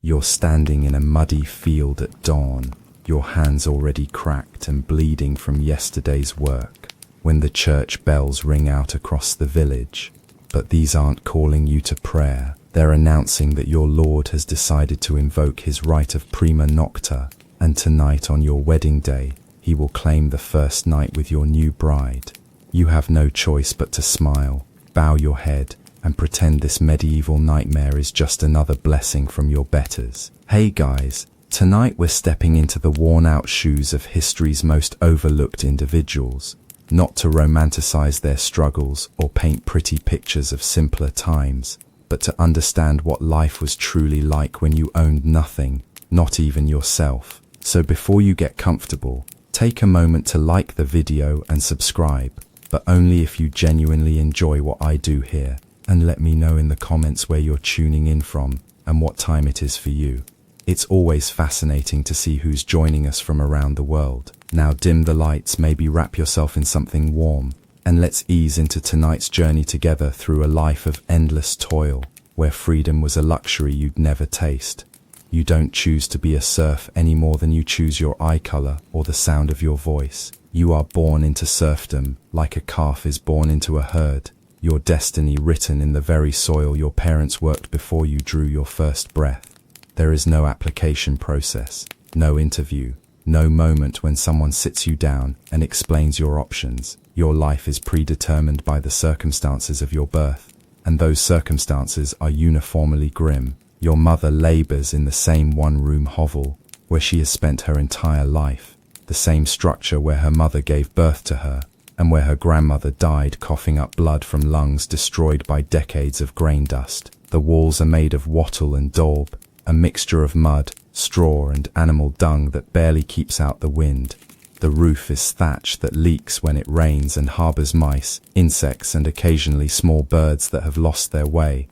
You're standing in a muddy field at dawn, your hands already cracked and bleeding from yesterday's work, when the church bells ring out across the village. But these aren't calling you to prayer. They're announcing that your Lord has decided to invoke his right of prima nocta, and tonight on your wedding day, he will claim the first night with your new bride. You have no choice but to smile, bow your head, and pretend this medieval nightmare is just another blessing from your betters. Hey guys, tonight we're stepping into the worn-out shoes of history's most overlooked individuals, not to romanticize their struggles or paint pretty pictures of simpler times, but to understand what life was truly like when you owned nothing, not even yourself. So before you get comfortable, take a moment to like the video and subscribe, but only if you genuinely enjoy what I do here. And let me know in the comments where you're tuning in from and what time it is for you. It's always fascinating to see who's joining us from around the world. Now dim the lights, maybe wrap yourself in something warm, and let's ease into tonight's journey together through a life of endless toil, where freedom was a luxury you'd never taste. You don't choose to be a serf any more than you choose your eye color or the sound of your voice. You are born into serfdom, like a calf is born into a herd. Your destiny written in the very soil your parents worked before you drew your first breath. There is no application process, no interview, no moment when someone sits you down and explains your options. Your life is predetermined by the circumstances of your birth, and those circumstances are uniformly grim. Your mother labors in the same one-room hovel where she has spent her entire life, the same structure where her mother gave birth to her, and where her grandmother died coughing up blood from lungs destroyed by decades of grain dust. The walls are made of wattle and daub, a mixture of mud, straw and animal dung that barely keeps out the wind. The roof is thatch that leaks when it rains and harbors mice, insects and occasionally small birds that have lost their way.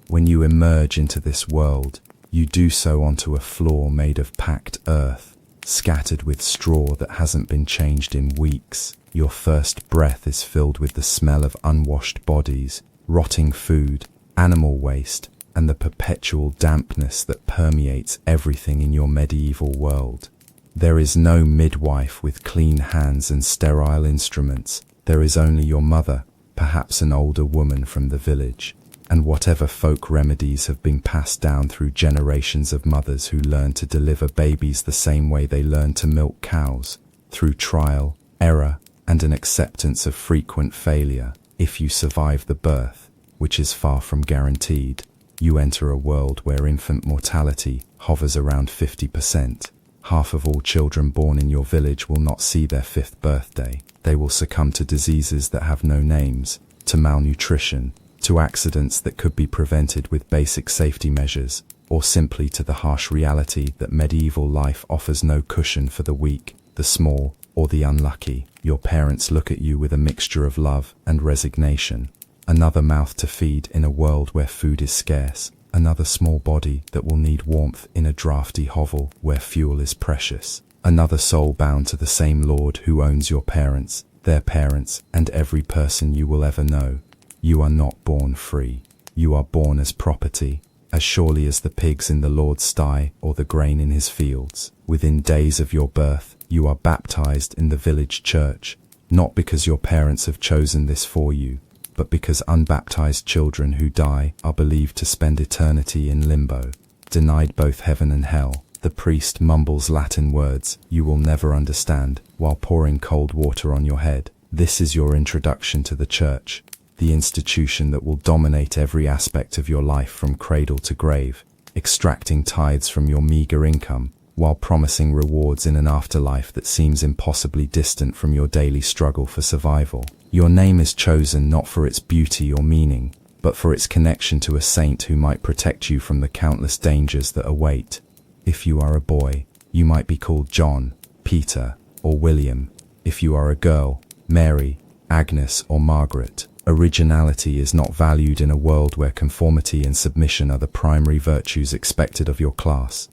When you emerge into this world, you do so onto a floor made of packed earth, scattered with straw that hasn't been changed in weeks. Your first breath is filled with the smell of unwashed bodies, rotting food, animal waste, and the perpetual dampness that permeates everything in your medieval world. There is no midwife with clean hands and sterile instruments. There is only your mother, perhaps an older woman from the village, and whatever folk remedies have been passed down through generations of mothers who learned to deliver babies the same way they learned to milk cows, through trial, error, and an acceptance of frequent failure. If you survive the birth, which is far from guaranteed, you enter a world where infant mortality hovers around 50%. Half of all children born in your village will not see their 5th birthday. They will succumb to diseases that have no names, to malnutrition, to accidents that could be prevented with basic safety measures, or simply to the harsh reality that medieval life offers no cushion for the weak, the small, or the unlucky. Your parents look at you with a mixture of love and resignation. Another mouth to feed in a world where food is scarce. Another small body that will need warmth in a drafty hovel where fuel is precious. Another soul bound to the same Lord who owns your parents, their parents, and every person you will ever know. You are not born free. You are born as property, as surely as the pigs in the Lord's sty or the grain in his fields. Within days of your birth, you are baptized in the village church, not because your parents have chosen this for you, but because unbaptized children who die are believed to spend eternity in limbo, denied both heaven and hell. The priest mumbles Latin words you will never understand while pouring cold water on your head. This is your introduction to the church, the institution that will dominate every aspect of your life from cradle to grave, extracting tithes from your meager income, while promising rewards in an afterlife that seems impossibly distant from your daily struggle for survival. Your name is chosen not for its beauty or meaning, but for its connection to a saint who might protect you from the countless dangers that await. If you are a boy, you might be called John, Peter, or William. If you are a girl, Mary, Agnes, or Margaret. Originality is not valued in a world where conformity and submission are the primary virtues expected of your class.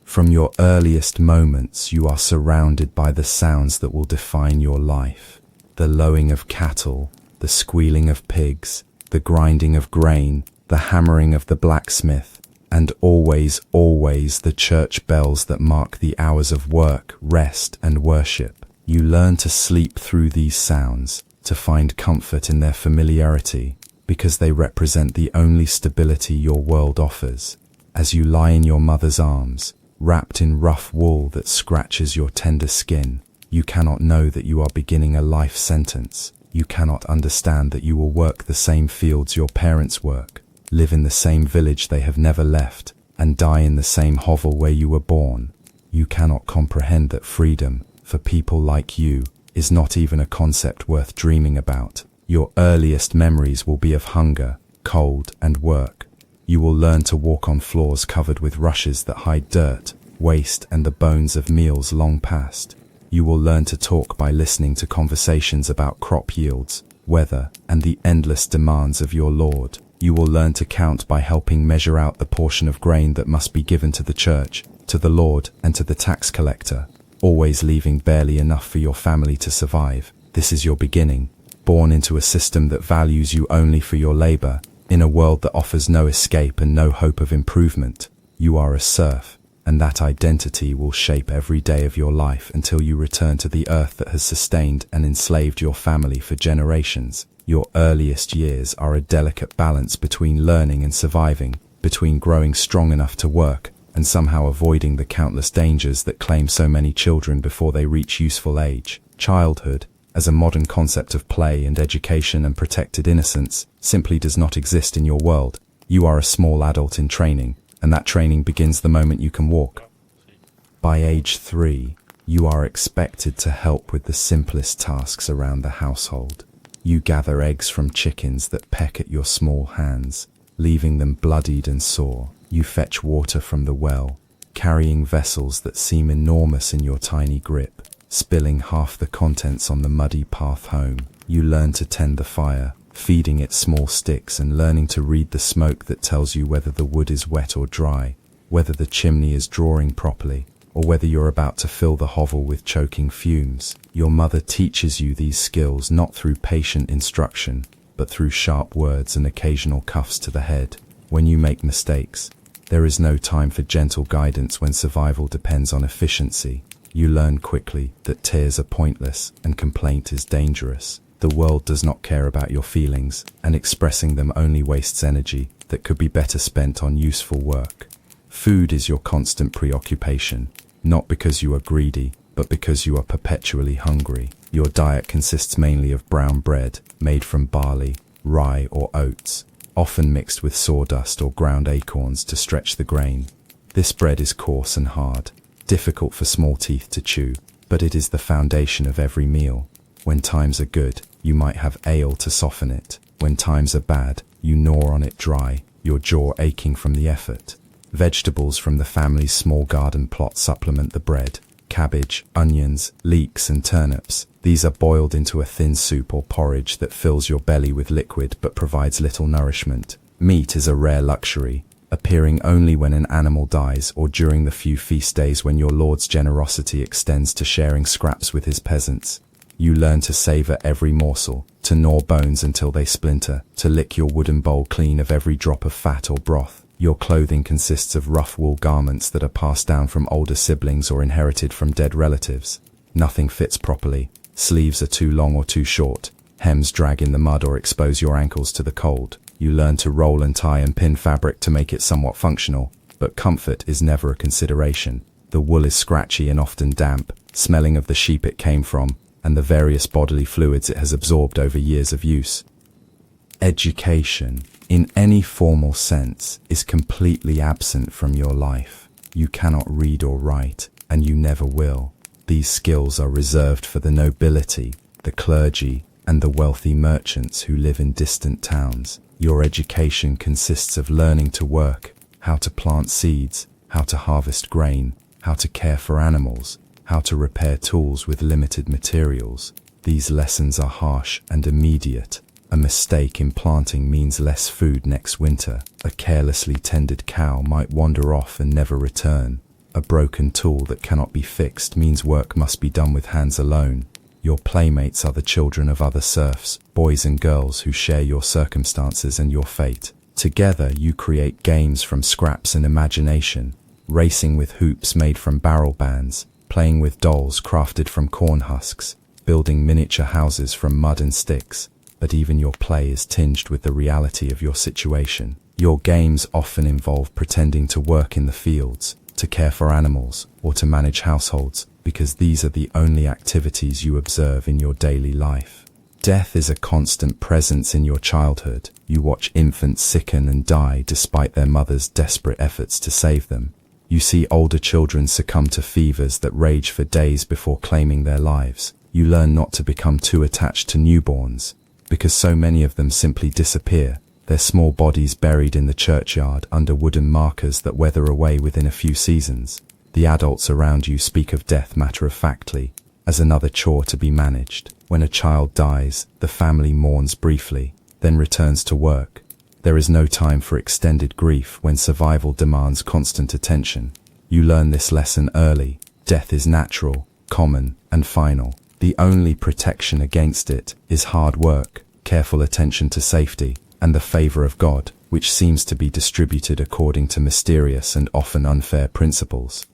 From your earliest moments, you are surrounded by the sounds that will define your life. The lowing of cattle, the squealing of pigs, the grinding of grain, the hammering of the blacksmith, And always, always the church bells that mark the hours of work, rest, and worship. You learn to sleep through these sounds, to find comfort in their familiarity, because they represent the only stability your world offers. As you lie in your mother's arms, wrapped in rough wool that scratches your tender skin, you cannot know that you are beginning a life sentence. You cannot understand that you will work the same fields your parents work, live in the same village they have never left, and die in the same hovel where you were born. You cannot comprehend that freedom, for people like you, is not even a concept worth dreaming about. Your earliest memories will be of hunger, cold, and work. You will learn to walk on floors covered with rushes that hide dirt, waste, and the bones of meals long past. You will learn to talk by listening to conversations about crop yields, weather, and the endless demands of your Lord. You will learn to count by helping measure out the portion of grain that must be given to the church, to the Lord, and to the tax collector, always leaving barely enough for your family to survive. This is your beginning, born into a system that values you only for your labor, in a world that offers no escape and no hope of improvement. You are a serf, and that identity will shape every day of your life until you return to the earth that has sustained and enslaved your family for generations. Your earliest years are a delicate balance between learning and surviving, between growing strong enough to work and somehow avoiding the countless dangers that claim so many children before they reach useful age. Childhood, as a modern concept of play and education and protected innocence, simply does not exist in your world. You are a small adult in training, and that training begins the moment you can walk. By age 3, you are expected to help with the simplest tasks around the household. You gather eggs from chickens that peck at your small hands, leaving them bloodied and sore. You fetch water from the well, carrying vessels that seem enormous in your tiny grip, spilling half the contents on the muddy path home. You learn to tend the fire, feeding it small sticks and learning to read the smoke that tells you whether the wood is wet or dry, whether the chimney is drawing properly, or whether you're about to fill the hovel with choking fumes. Your mother teaches you these skills not through patient instruction, but through sharp words and occasional cuffs to the head. When you make mistakes, there is no time for gentle guidance when survival depends on efficiency. You learn quickly that tears are pointless and complaint is dangerous. The world does not care about your feelings, and expressing them only wastes energy that could be better spent on useful work. Food is your constant preoccupation, not because you are greedy, but because you are perpetually hungry. Your diet consists mainly of brown bread, made from barley, rye, or oats, often mixed with sawdust or ground acorns to stretch the grain. This bread is coarse and hard, difficult for small teeth to chew, but it is the foundation of every meal. When times are good, you might have ale to soften it. When times are bad, you gnaw on it dry, your jaw aching from the effort. Vegetables from the family's small garden plot supplement the bread. Cabbage, onions, leeks, and turnips. These are boiled into a thin soup or porridge that fills your belly with liquid but provides little nourishment. Meat is a rare luxury, appearing only when an animal dies or during the few feast days when your lord's generosity extends to sharing scraps with his peasants. You learn to savor every morsel, to gnaw bones until they splinter, to lick your wooden bowl clean of every drop of fat or broth. Your clothing consists of rough wool garments that are passed down from older siblings or inherited from dead relatives. Nothing fits properly. Sleeves are too long or too short. Hems drag in the mud or expose your ankles to the cold. You learn to roll and tie and pin fabric to make it somewhat functional, but comfort is never a consideration. The wool is scratchy and often damp, smelling of the sheep it came from, and the various bodily fluids it has absorbed over years of use. Education, in any formal sense, is completely absent from your life. You cannot read or write, and you never will. These skills are reserved for the nobility, the clergy, and the wealthy merchants who live in distant towns. Your education consists of learning to work, how to plant seeds, how to harvest grain, how to care for animals, how to repair tools with limited materials. These lessons are harsh and immediate. A mistake in planting means less food next winter. A carelessly tended cow might wander off and never return. A broken tool that cannot be fixed means work must be done with hands alone. Your playmates are the children of other serfs, boys and girls who share your circumstances and your fate. Together you create games from scraps and imagination, racing with hoops made from barrel bands, playing with dolls crafted from corn husks, building miniature houses from mud and sticks. But even your play is tinged with the reality of your situation. Your games often involve pretending to work in the fields, to care for animals, or to manage households, because these are the only activities you observe in your daily life. Death is a constant presence in your childhood. You watch infants sicken and die despite their mothers' desperate efforts to save them. You see older children succumb to fevers that rage for days before claiming their lives. You learn not to become too attached to newborns, because so many of them simply disappear, their small bodies buried in the churchyard under wooden markers that weather away within a few seasons. The adults around you speak of death matter-of-factly, as another chore to be managed. When a child dies, the family mourns briefly, then returns to work. There is no time for extended grief when survival demands constant attention. You learn this lesson early. Death is natural, common, and final. The only protection against it is hard work, careful attention to safety, and the favor of God, which seems to be distributed according to mysterious and often unfair principles.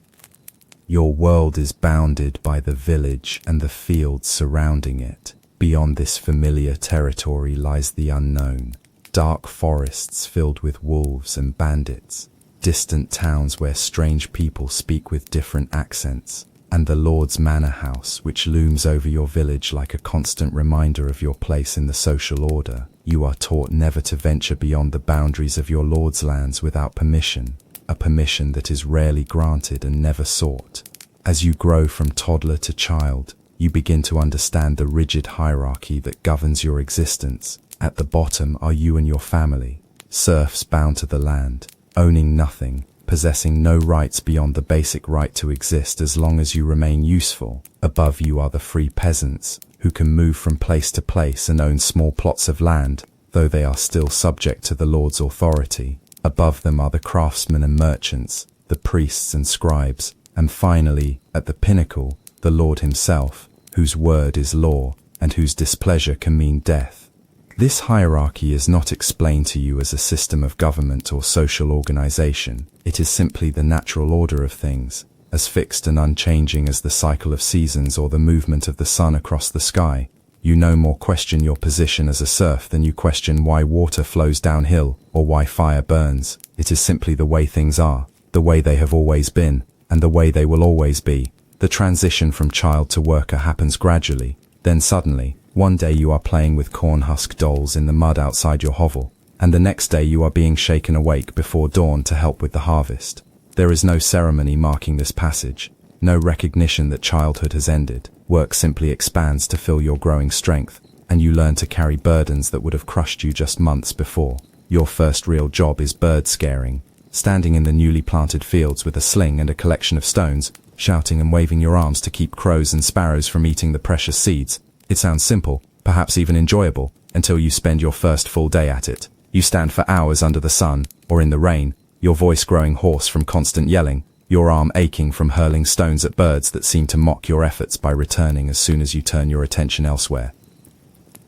Your world is bounded by the village and the fields surrounding it. Beyond this familiar territory lies the unknown. Dark forests filled with wolves and bandits, distant towns where strange people speak with different accents, and the Lord's manor house which looms over your village like a constant reminder of your place in the social order. You are taught never to venture beyond the boundaries of your Lord's lands without permission, a permission that is rarely granted and never sought. As you grow from toddler to child, you begin to understand the rigid hierarchy that governs your existence. At the bottom are you and your family, serfs bound to the land, owning nothing, possessing no rights beyond the basic right to exist as long as you remain useful. Above you are the free peasants, who can move from place to place and own small plots of land, though they are still subject to the Lord's authority. Above them are the craftsmen and merchants, the priests and scribes, and finally, at the pinnacle, the Lord himself, whose word is law, and whose displeasure can mean death. This hierarchy is not explained to you as a system of government or social organization. It is simply the natural order of things, as fixed and unchanging as the cycle of seasons or the movement of the sun across the sky. You no more question your position as a serf than you question why water flows downhill or why fire burns. It is simply the way things are, the way they have always been, and the way they will always be. The transition from child to worker happens gradually. Then suddenly, one day you are playing with corn husk dolls in the mud outside your hovel, and the next day you are being shaken awake before dawn to help with the harvest. There is no ceremony marking this passage, no recognition that childhood has ended. Work simply expands to fill your growing strength, and you learn to carry burdens that would have crushed you just months before. Your first real job is bird scaring, standing in the newly planted fields with a sling and a collection of stones, shouting and waving your arms to keep crows and sparrows from eating the precious seeds. It sounds simple, perhaps even enjoyable, until you spend your first full day at it. You stand for hours under the sun, or in the rain, your voice growing hoarse from constant yelling, your arm aching from hurling stones at birds that seem to mock your efforts by returning as soon as you turn your attention elsewhere.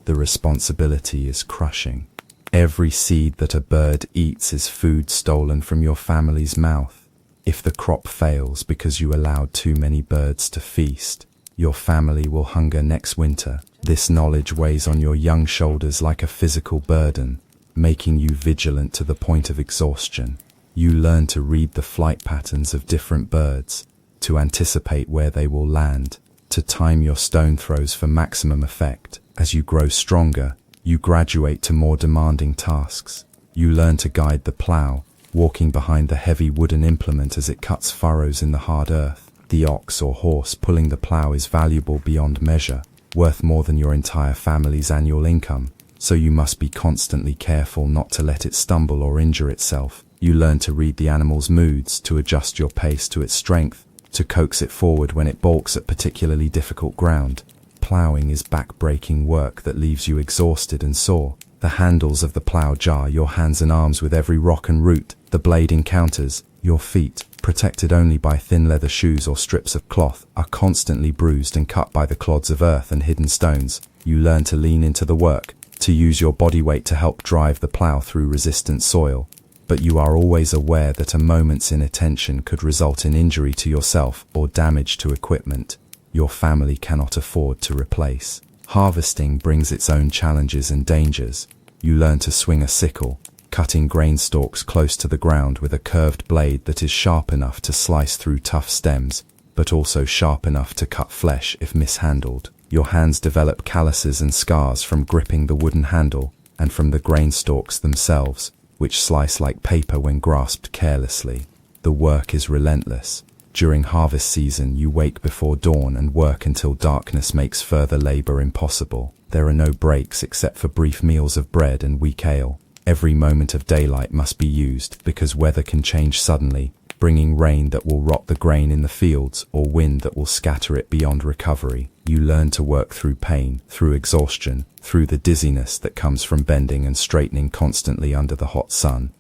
The responsibility is crushing. Every seed that a bird eats is food stolen from your family's mouth. If the crop fails because you allowed too many birds to feast, your family will hunger next winter. This knowledge weighs on your young shoulders like a physical burden, making you vigilant to the point of exhaustion. You learn to read the flight patterns of different birds, to anticipate where they will land, to time your stone throws for maximum effect. As you grow stronger, you graduate to more demanding tasks. You learn to guide the plow, walking behind the heavy wooden implement as it cuts furrows in the hard earth. The ox or horse pulling the plow is valuable beyond measure, worth more than your entire family's annual income, so you must be constantly careful not to let it stumble or injure itself. You learn to read the animal's moods, to adjust your pace to its strength, to coax it forward when it balks at particularly difficult ground. Ploughing is back-breaking work that leaves you exhausted and sore. The handles of the plough jar your hands and arms with every rock and root. The blade encounters your feet, protected only by thin leather shoes or strips of cloth, are constantly bruised and cut by the clods of earth and hidden stones. You learn to lean into the work, to use your body weight to help drive the plow through resistant soil, but you are always aware that a moment's inattention could result in injury to yourself or damage to equipment your family cannot afford to replace. Harvesting brings its own challenges and dangers. You learn to swing a sickle, cutting grain stalks close to the ground with a curved blade that is sharp enough to slice through tough stems, but also sharp enough to cut flesh if mishandled. Your hands develop calluses and scars from gripping the wooden handle and from the grain stalks themselves, which slice like paper when grasped carelessly. The work is relentless. During harvest season, you wake before dawn and work until darkness makes further labor impossible. There are no breaks except for brief meals of bread and weak ale. Every moment of daylight must be used because weather can change suddenly, bringing rain that will rot the grain in the fields or wind that will scatter it beyond recovery. You learn to work through pain, through exhaustion, through the dizziness that comes from bending and straightening constantly under the hot sun.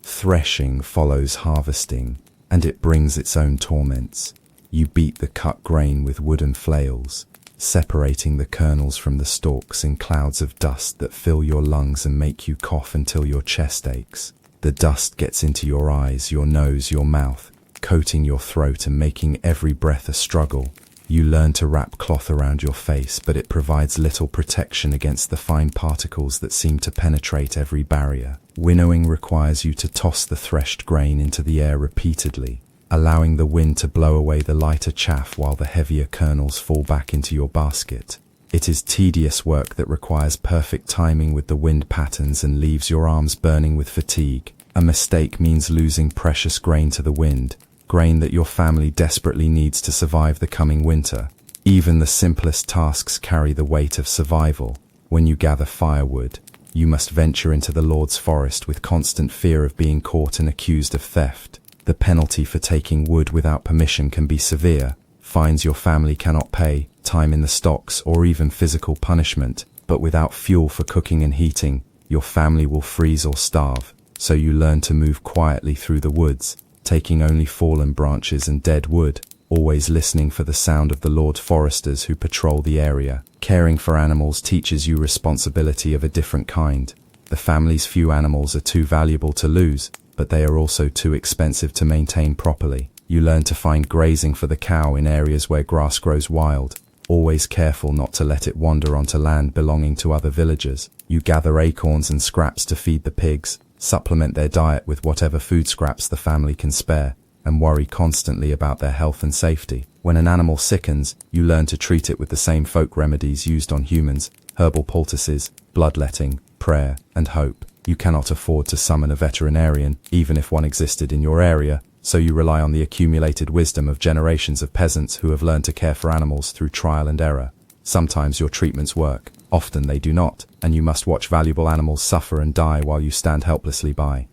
Threshing follows harvesting, and it brings its own torments. You beat the cut grain with wooden flails, separating the kernels from the stalks in clouds of dust that fill your lungs and make you cough until your chest aches. The dust gets into your eyes, your nose, your mouth, coating your throat and making every breath a struggle. You learn to wrap cloth around your face, but it provides little protection against the fine particles that seem to penetrate every barrier. Winnowing requires you to toss the threshed grain into the air repeatedly, allowing the wind to blow away the lighter chaff while the heavier kernels fall back into your basket. It is tedious work that requires perfect timing with the wind patterns and leaves your arms burning with fatigue. A mistake means losing precious grain to the wind, grain that your family desperately needs to survive the coming winter. Even the simplest tasks carry the weight of survival. When you gather firewood, you must venture into the Lord's forest with constant fear of being caught and accused of theft. The penalty for taking wood without permission can be severe. Fines your family cannot pay, time in the stocks, or even physical punishment. But without fuel for cooking and heating, your family will freeze or starve. So you learn to move quietly through the woods, taking only fallen branches and dead wood, always listening for the sound of the Lord foresters who patrol the area. Caring for animals teaches you responsibility of a different kind. The family's few animals are too valuable to lose, but they are also too expensive to maintain properly. You learn to find grazing for the cow in areas where grass grows wild, always careful not to let it wander onto land belonging to other villagers. You gather acorns and scraps to feed the pigs, supplement their diet with whatever food scraps the family can spare, and worry constantly about their health and safety. When an animal sickens, you learn to treat it with the same folk remedies used on humans: herbal poultices, bloodletting, prayer, and hope. You cannot afford to summon a veterinarian, even if one existed in your area, so you rely on the accumulated wisdom of generations of peasants who have learned to care for animals through trial and error. Sometimes your treatments work, often they do not, and you must watch valuable animals suffer and die while you stand helplessly by.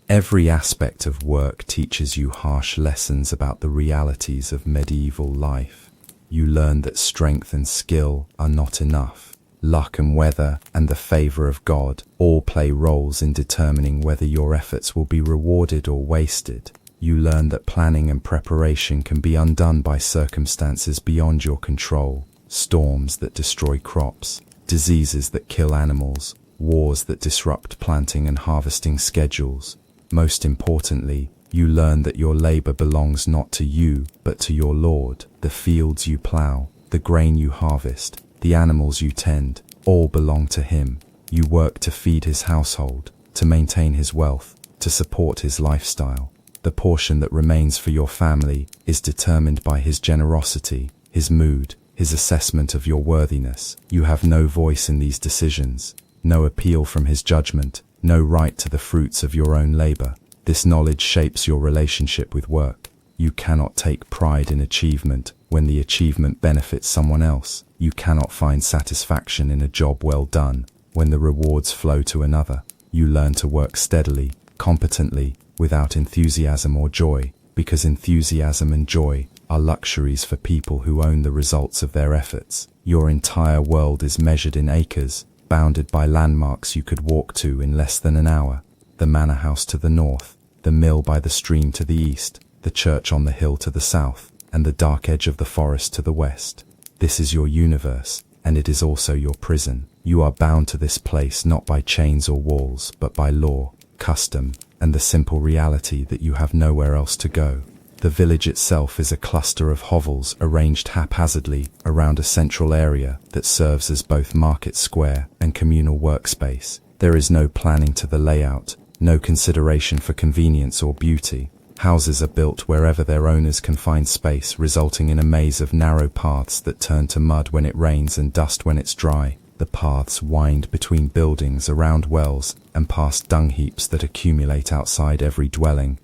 Every aspect of work teaches you harsh lessons about the realities of medieval life. You learn that strength and skill are not enough. Luck and weather and the favor of God all play roles in determining whether your efforts will be rewarded or wasted. You learn that planning and preparation can be undone by circumstances beyond your control. Storms that destroy crops, diseases that kill animals, wars that disrupt planting and harvesting schedules. Most importantly, you learn that your labor belongs not to you, but to your Lord. The fields you plow, the grain you harvest, the animals you tend, all belong to Him. You work to feed His household, to maintain His wealth, to support His lifestyle. The portion that remains for your family is determined by His generosity, His mood, His assessment of your worthiness. You have no voice in these decisions, no appeal from His judgment, no right to the fruits of your own labor. This knowledge shapes your relationship with work. You cannot take pride in achievement when the achievement benefits someone else. You cannot find satisfaction in a job well done when the rewards flow to another. You learn to work steadily, competently, without enthusiasm or joy, because enthusiasm and joy are luxuries for people who own the results of their efforts. Your entire world is measured in acres, bounded by landmarks you could walk to in less than an hour. The manor house to the north, the mill by the stream to the east, the church on the hill to the south, and the dark edge of the forest to the west. This is your universe, and it is also your prison. You are bound to this place not by chains or walls, but by law, custom, and the simple reality that you have nowhere else to go. The village itself is a cluster of hovels arranged haphazardly around a central area that serves as both market square and communal workspace. There is no planning to the layout, no consideration for convenience or beauty. Houses are built wherever their owners can find space, resulting in a maze of narrow paths that turn to mud when it rains and dust when it's dry. The paths wind between buildings, around wells, and past dung heaps that accumulate outside every dwelling.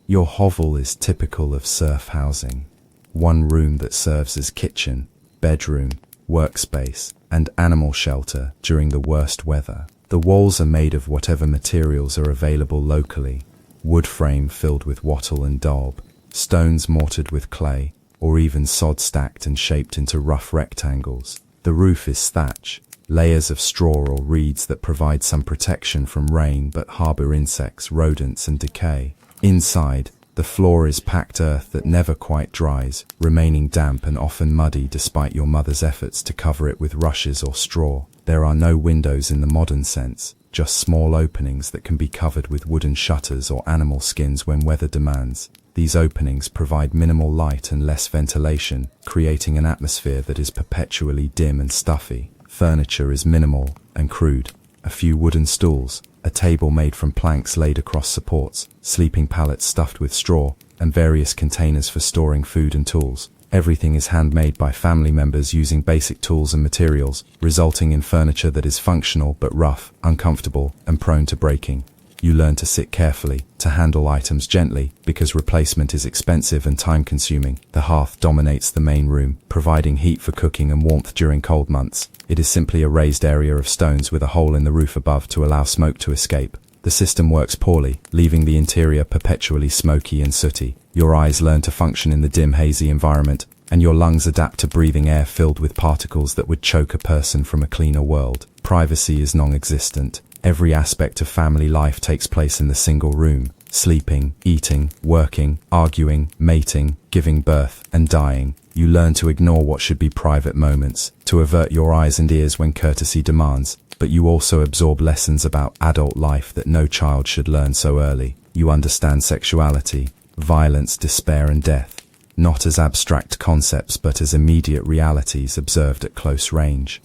Your hovel is typical of serf housing. One room that serves as kitchen, bedroom, workspace, and animal shelter during the worst weather. The walls are made of whatever materials are available locally. Wood frame filled with wattle and daub, stones mortared with clay, or even sod stacked and shaped into rough rectangles. The roof is thatch, layers of straw or reeds that provide some protection from rain but harbor insects, rodents, and decay. Inside, the floor is packed earth that never quite dries, remaining damp and often muddy despite your mother's efforts to cover it with rushes or straw. There are no windows in the modern sense, just small openings that can be covered with wooden shutters or animal skins when weather demands. These openings provide minimal light and less ventilation, creating an atmosphere that is perpetually dim and stuffy. Furniture is minimal and crude. A few wooden stools, a table made from planks laid across supports, sleeping pallets stuffed with straw, and various containers for storing food and tools. Everything is handmade by family members using basic tools and materials, resulting in furniture that is functional but rough, uncomfortable, and prone to breaking. You learn to sit carefully, to handle items gently, because replacement is expensive and time-consuming. The hearth dominates the main room, providing heat for cooking and warmth during cold months. It is simply a raised area of stones with a hole in the roof above to allow smoke to escape. The system works poorly, leaving the interior perpetually smoky and sooty. Your eyes learn to function in the dim, hazy environment, and your lungs adapt to breathing air filled with particles that would choke a person from a cleaner world. Privacy is non-existent. Every aspect of family life takes place in the single room. Sleeping, eating, working, arguing, mating, giving birth, and dying. You learn to ignore what should be private moments, to avert your eyes and ears when courtesy demands, but you also absorb lessons about adult life that no child should learn so early. You understand sexuality, violence, despair, and death, not as abstract concepts but as immediate realities observed at close range.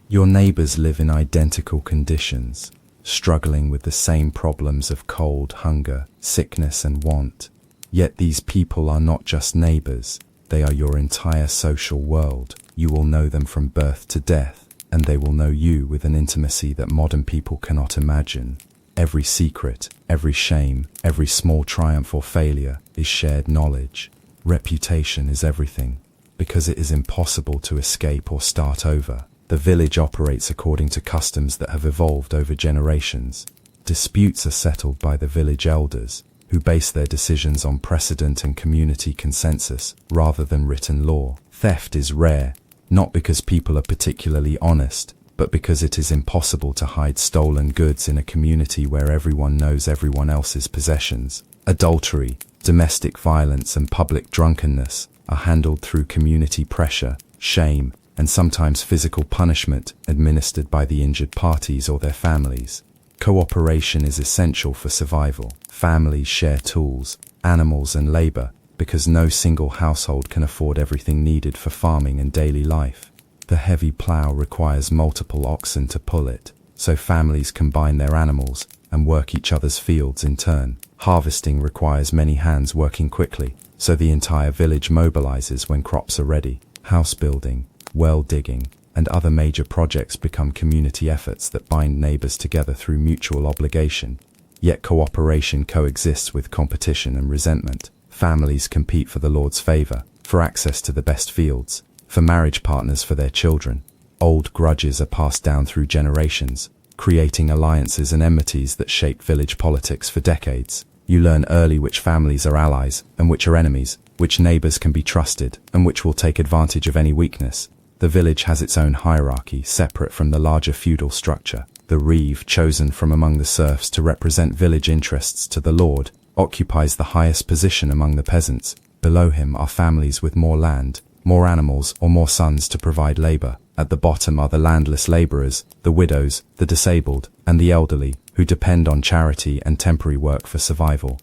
Your neighbors live in identical conditions, struggling with the same problems of cold, hunger, sickness, and want. Yet these people are not just neighbors, they are your entire social world. You will know them from birth to death, and they will know you with an intimacy that modern people cannot imagine. Every secret, every shame, every small triumph or failure is shared knowledge. Reputation is everything, because it is impossible to escape or start over. The village operates according to customs that have evolved over generations. Disputes are settled by the village elders, who base their decisions on precedent and community consensus rather than written law. Theft is rare, not because people are particularly honest, but because it is impossible to hide stolen goods in a community where everyone knows everyone else's possessions. Adultery, domestic violence, and public drunkenness are handled through community pressure, shame, and sometimes physical punishment administered by the injured parties or their families. Cooperation is essential for survival. Families share tools, animals, and labor, because no single household can afford everything needed for farming and daily life. The heavy plow requires multiple oxen to pull it, so families combine their animals and work each other's fields in turn. Harvesting requires many hands working quickly, so the entire village mobilizes when crops are ready. House building, well digging, and other major projects become community efforts that bind neighbors together through mutual obligation. Yet cooperation coexists with competition and resentment. Families compete for the Lord's favor, for access to the best fields, for marriage partners for their children. Old grudges are passed down through generations, creating alliances and enmities that shape village politics for decades. You learn early which families are allies and which are enemies, which neighbors can be trusted and which will take advantage of any weakness. The village has its own hierarchy, separate from the larger feudal structure. The reeve, chosen from among the serfs to represent village interests to the lord, occupies the highest position among the peasants. Below him are families with more land, more animals, or more sons to provide labor. At the bottom are the landless laborers, the widows, the disabled, and the elderly, who depend on charity and temporary work for survival.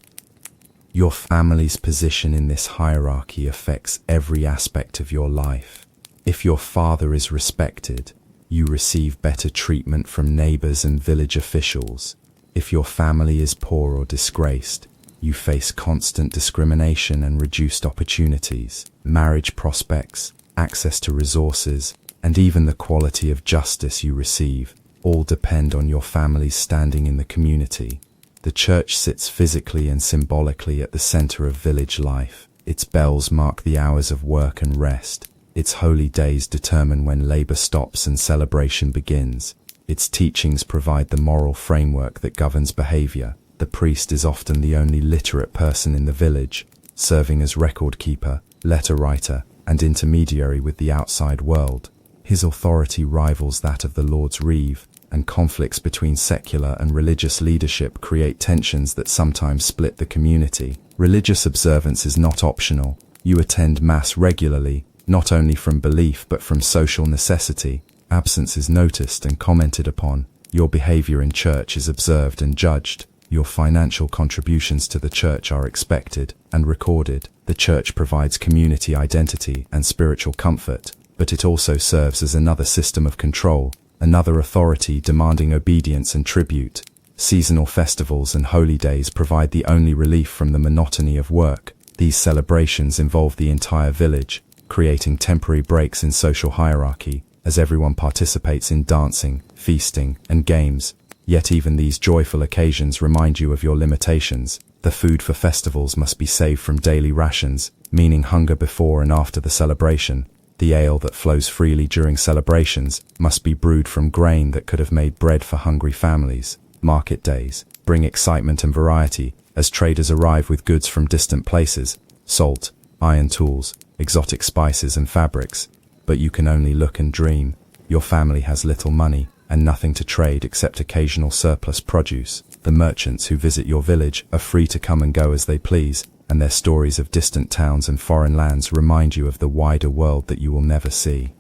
Your family's position in this hierarchy affects every aspect of your life. If your father is respected, you receive better treatment from neighbors and village officials. If your family is poor or disgraced, you face constant discrimination and reduced opportunities. Marriage prospects, access to resources, and even the quality of justice you receive all depend on your family's standing in the community. The church sits physically and symbolically at the center of village life. Its bells mark the hours of work and rest. Its holy days determine when labor stops and celebration begins. Its teachings provide the moral framework that governs behavior. The priest is often the only literate person in the village, serving as record keeper, letter writer, and intermediary with the outside world. His authority rivals that of the Lord's reeve, and conflicts between secular and religious leadership create tensions that sometimes split the community. Religious observance is not optional. You attend Mass regularly, not only from belief but from social necessity. Absence is noticed and commented upon. Your behavior in church is observed and judged. Your financial contributions to the church are expected and recorded. The church provides community identity and spiritual comfort, but it also serves as another system of control, another authority demanding obedience and tribute. Seasonal festivals and holy days provide the only relief from the monotony of work. These celebrations involve the entire village, creating temporary breaks in social hierarchy, as everyone participates in dancing, feasting, and games. Yet even these joyful occasions remind you of your limitations. The food for festivals must be saved from daily rations, meaning hunger before and after the celebration. The ale that flows freely during celebrations must be brewed from grain that could have made bread for hungry families. Market days bring excitement and variety as traders arrive with goods from distant places, salt, iron tools, exotic spices and fabrics. But you can only look and dream. Your family has little money and nothing to trade except occasional surplus produce. The merchants who visit your village are free to come and go as they please, and their stories of distant towns and foreign lands remind you of the wider world that you will never see.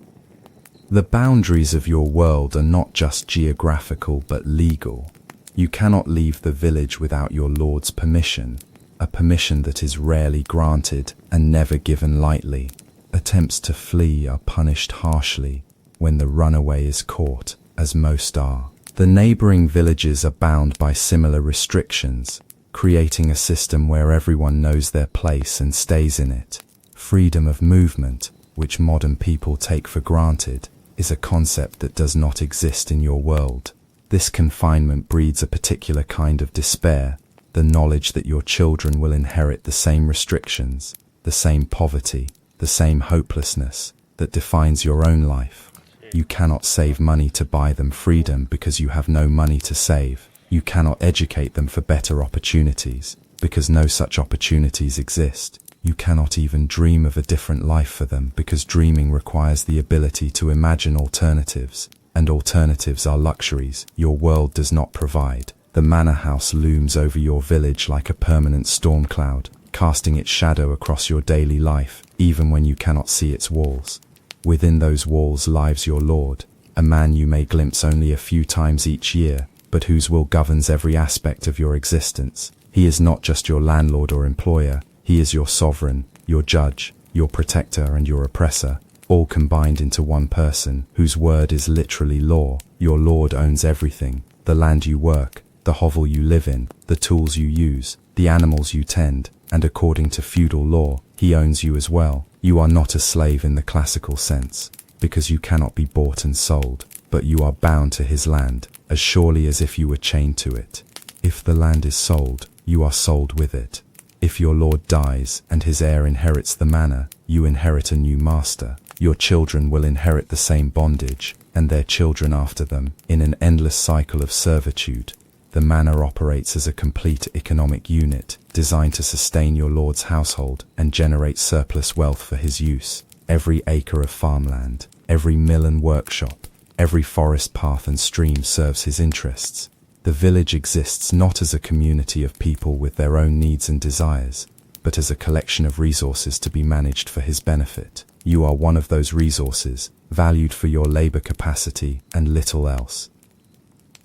The boundaries of your world are not just geographical but legal. You cannot leave the village without your Lord's permission, a permission that is rarely granted and never given lightly. Attempts to flee are punished harshly when the runaway is caught, as most are. The neighboring villages are bound by similar restrictions, creating a system where everyone knows their place and stays in it. Freedom of movement, which modern people take for granted, is a concept that does not exist in your world. This confinement breeds a particular kind of despair, the knowledge that your children will inherit the same restrictions, the same poverty, the same hopelessness that defines your own life. You cannot save money to buy them freedom because you have no money to save. You cannot educate them for better opportunities because no such opportunities exist. You cannot even dream of a different life for them because dreaming requires the ability to imagine alternatives, and alternatives are luxuries your world does not provide. The manor house looms over your village like a permanent storm cloud, casting its shadow across your daily life, even when you cannot see its walls. Within those walls lives your Lord, a man you may glimpse only a few times each year, but whose will governs every aspect of your existence. He is not just your landlord or employer, he is your sovereign, your judge, your protector and your oppressor, all combined into one person, whose word is literally law. Your Lord owns everything, the land you work, the hovel you live in, the tools you use, the animals you tend, and according to feudal law, he owns you as well. You are not a slave in the classical sense, because you cannot be bought and sold, but you are bound to his land, as surely as if you were chained to it. If the land is sold, you are sold with it. If your Lord dies and his heir inherits the manor, you inherit a new master. Your children will inherit the same bondage, and their children after them, in an endless cycle of servitude. The manor operates as a complete economic unit, designed to sustain your Lord's household and generate surplus wealth for his use. Every acre of farmland, every mill and workshop, every forest path and stream serves his interests. The village exists not as a community of people with their own needs and desires, but as a collection of resources to be managed for his benefit. You are one of those resources, valued for your labor capacity and little else.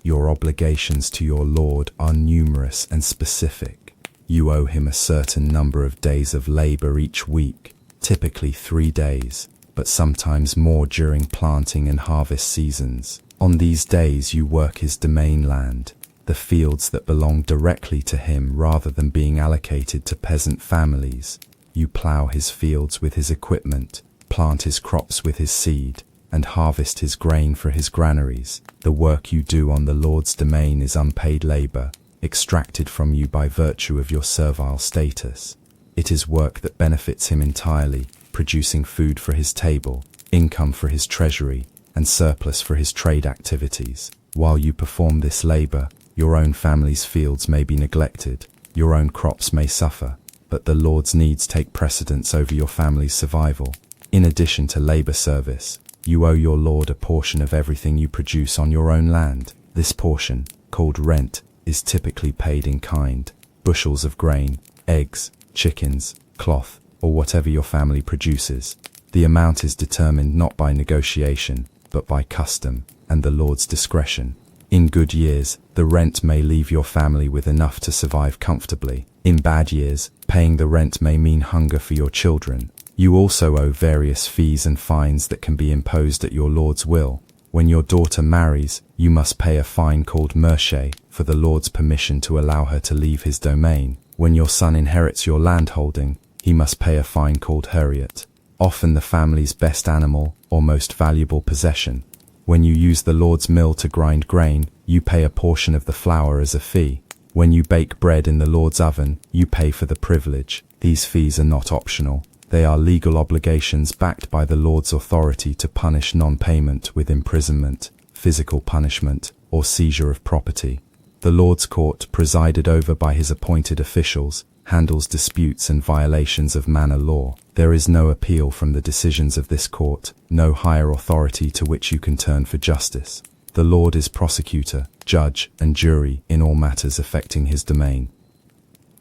Your obligations to your Lord are numerous and specific. You owe him a certain number of days of labor each week, typically 3 days, but sometimes more during planting and harvest seasons. On these days you work his domain land, the fields that belong directly to him rather than being allocated to peasant families. You plow his fields with his equipment, plant his crops with his seed, and harvest his grain for his granaries. The work you do on the Lord's domain is unpaid labor, extracted from you by virtue of your servile status. It is work that benefits him entirely, producing food for his table, income for his treasury, and surplus for his trade activities. While you perform this labor, your own family's fields may be neglected, your own crops may suffer, but the Lord's needs take precedence over your family's survival. In addition to labor service, you owe your Lord a portion of everything you produce on your own land. This portion, called rent, is typically paid in kind: bushels of grain, eggs, chickens, cloth, or whatever your family produces. The amount is determined not by negotiation, but by custom and the Lord's discretion. In good years, the rent may leave your family with enough to survive comfortably. In bad years, paying the rent may mean hunger for your children. You also owe various fees and fines that can be imposed at your Lord's will. When your daughter marries, you must pay a fine called merche for the Lord's permission to allow her to leave his domain. When your son inherits your landholding, he must pay a fine called heriot, often the family's best animal or most valuable possession. When you use the Lord's mill to grind grain, you pay a portion of the flour as a fee. When you bake bread in the Lord's oven, you pay for the privilege. These fees are not optional. They are legal obligations backed by the Lord's authority to punish non-payment with imprisonment, physical punishment, or seizure of property. The Lord's court, presided over by his appointed officials, handles disputes and violations of manor law. There is no appeal from the decisions of this court, no higher authority to which you can turn for justice. The Lord is prosecutor, judge, and jury in all matters affecting his domain.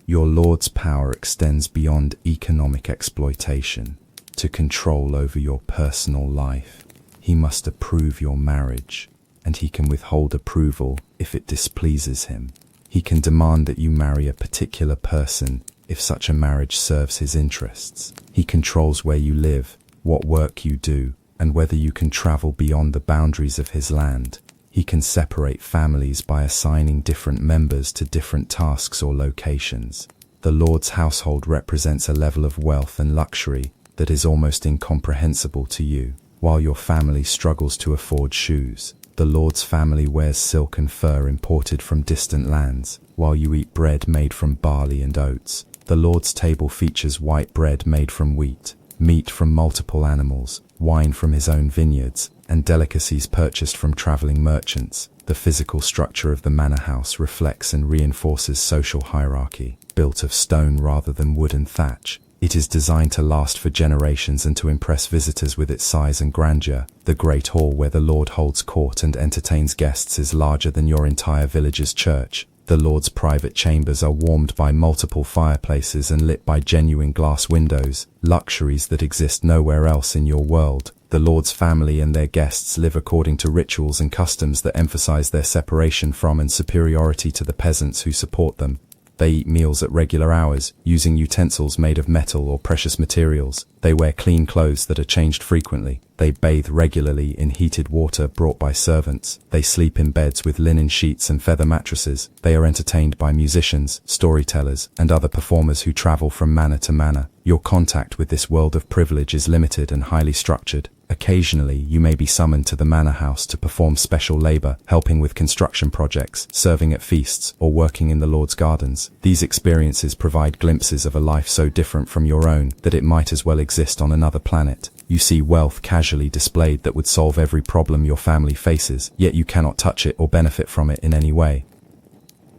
Your Lord's power extends beyond economic exploitation to control over your personal life. He must approve your marriage, and he can withhold approval if it displeases him. He can demand that you marry a particular person if such a marriage serves his interests. He controls where you live, what work you do, and whether you can travel beyond the boundaries of his land. He can separate families by assigning different members to different tasks or locations. The Lord's household represents a level of wealth and luxury that is almost incomprehensible to you. While your family struggles to afford shoes, the Lord's family wears silk and fur imported from distant lands. While you eat bread made from barley and oats, the Lord's table features white bread made from wheat, meat from multiple animals, wine from his own vineyards, and delicacies purchased from traveling merchants. The physical structure of the manor house reflects and reinforces social hierarchy. Built of stone rather than wood and thatch, it is designed to last for generations and to impress visitors with its size and grandeur. The great hall where the Lord holds court and entertains guests is larger than your entire village's church. The Lord's private chambers are warmed by multiple fireplaces and lit by genuine glass windows, luxuries that exist nowhere else in your world. The Lord's family and their guests live according to rituals and customs that emphasize their separation from and superiority to the peasants who support them. They eat meals at regular hours, using utensils made of metal or precious materials. They wear clean clothes that are changed frequently. They bathe regularly in heated water brought by servants. They sleep in beds with linen sheets and feather mattresses. They are entertained by musicians, storytellers, and other performers who travel from manor to manor. Your contact with this world of privilege is limited and highly structured. Occasionally, you may be summoned to the manor house to perform special labor, helping with construction projects, serving at feasts, or working in the Lord's gardens. These experiences provide glimpses of a life so different from your own that it might as well exist on another planet. You see wealth casually displayed that would solve every problem your family faces, yet you cannot touch it or benefit from it in any way.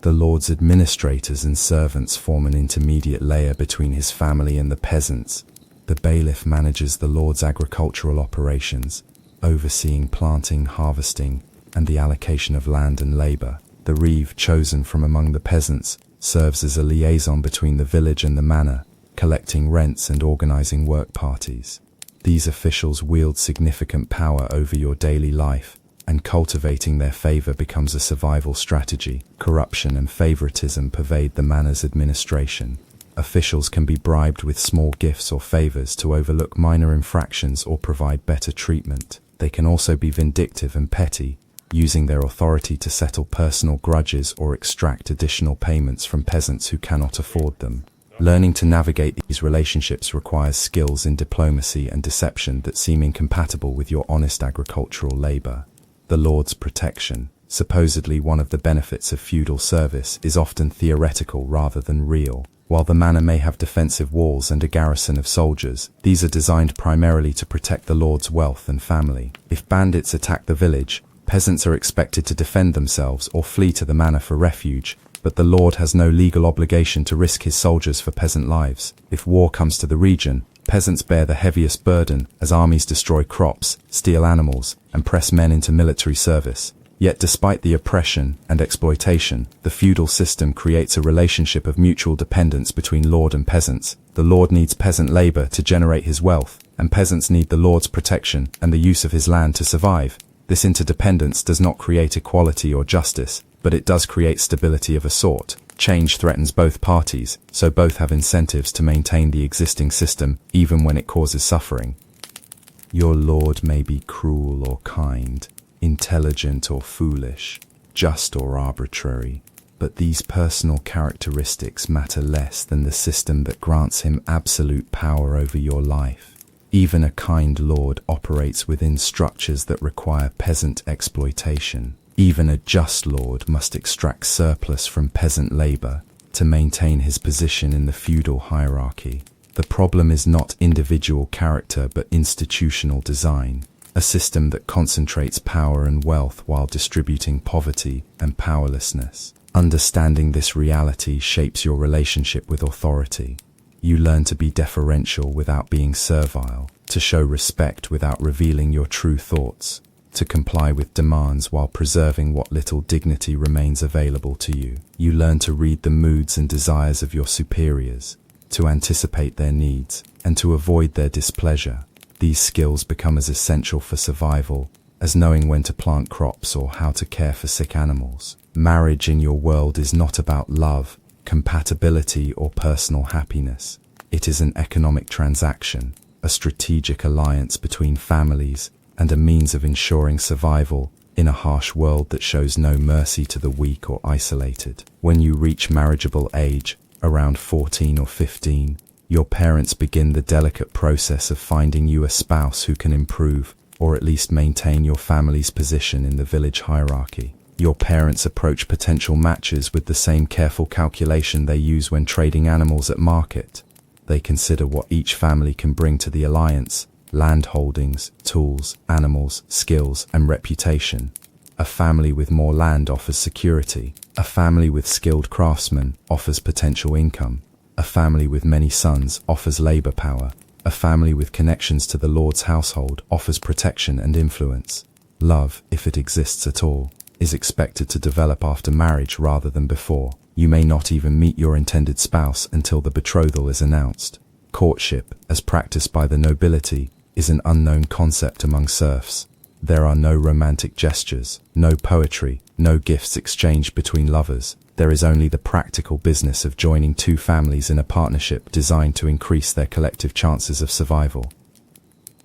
The Lord's administrators and servants form an intermediate layer between his family and the peasants. The bailiff manages the Lord's agricultural operations, overseeing planting, harvesting, and the allocation of land and labor. The reeve, chosen from among the peasants, serves as a liaison between the village and the manor, collecting rents and organizing work parties. These officials wield significant power over your daily life, and cultivating their favor becomes a survival strategy. Corruption and favoritism pervade the manor's administration. Officials can be bribed with small gifts or favors to overlook minor infractions or provide better treatment. They can also be vindictive and petty, using their authority to settle personal grudges or extract additional payments from peasants who cannot afford them. Learning to navigate these relationships requires skills in diplomacy and deception that seem incompatible with your honest agricultural labor. The Lord's protection, supposedly one of the benefits of feudal service, is often theoretical rather than real. While the manor may have defensive walls and a garrison of soldiers, these are designed primarily to protect the Lord's wealth and family. If bandits attack the village, peasants are expected to defend themselves or flee to the manor for refuge, but the Lord has no legal obligation to risk his soldiers for peasant lives. If war comes to the region, peasants bear the heaviest burden as armies destroy crops, steal animals, and press men into military service. Yet despite the oppression and exploitation, the feudal system creates a relationship of mutual dependence between lord and peasants. The lord needs peasant labor to generate his wealth, and peasants need the lord's protection and the use of his land to survive. This interdependence does not create equality or justice, but it does create stability of a sort. Change threatens both parties, so both have incentives to maintain the existing system, even when it causes suffering. Your lord may be cruel or kind, intelligent or foolish, just or arbitrary, but these personal characteristics matter less than the system that grants him absolute power over your life. Even a kind lord operates within structures that require peasant exploitation. Even a just lord must extract surplus from peasant labor to maintain his position in the feudal hierarchy. The problem is not individual character but institutional design, a system that concentrates power and wealth while distributing poverty and powerlessness. Understanding this reality shapes your relationship with authority. You learn to be deferential without being servile, to show respect without revealing your true thoughts, to comply with demands while preserving what little dignity remains available to you. You learn to read the moods and desires of your superiors, to anticipate their needs, and to avoid their displeasure. These skills become as essential for survival as knowing when to plant crops or how to care for sick animals. Marriage in your world is not about love, compatibility, or personal happiness. It is an economic transaction, a strategic alliance between families, and a means of ensuring survival in a harsh world that shows no mercy to the weak or isolated. When you reach marriageable age, around 14 or 15, your parents begin the delicate process of finding you a spouse who can improve, or at least maintain your family's position in the village hierarchy. Your parents approach potential matches with the same careful calculation they use when trading animals at market. They consider what each family can bring to the alliance: land holdings, tools, animals, skills, and reputation. A family with more land offers security. A family with skilled craftsmen offers potential income. A family with many sons offers labor power. A family with connections to the Lord's household offers protection and influence. Love, if it exists at all, is expected to develop after marriage rather than before. You may not even meet your intended spouse until the betrothal is announced. Courtship, as practiced by the nobility, is an unknown concept among serfs. There are no romantic gestures, no poetry, no gifts exchanged between lovers. There is only the practical business of joining two families in a partnership designed to increase their collective chances of survival.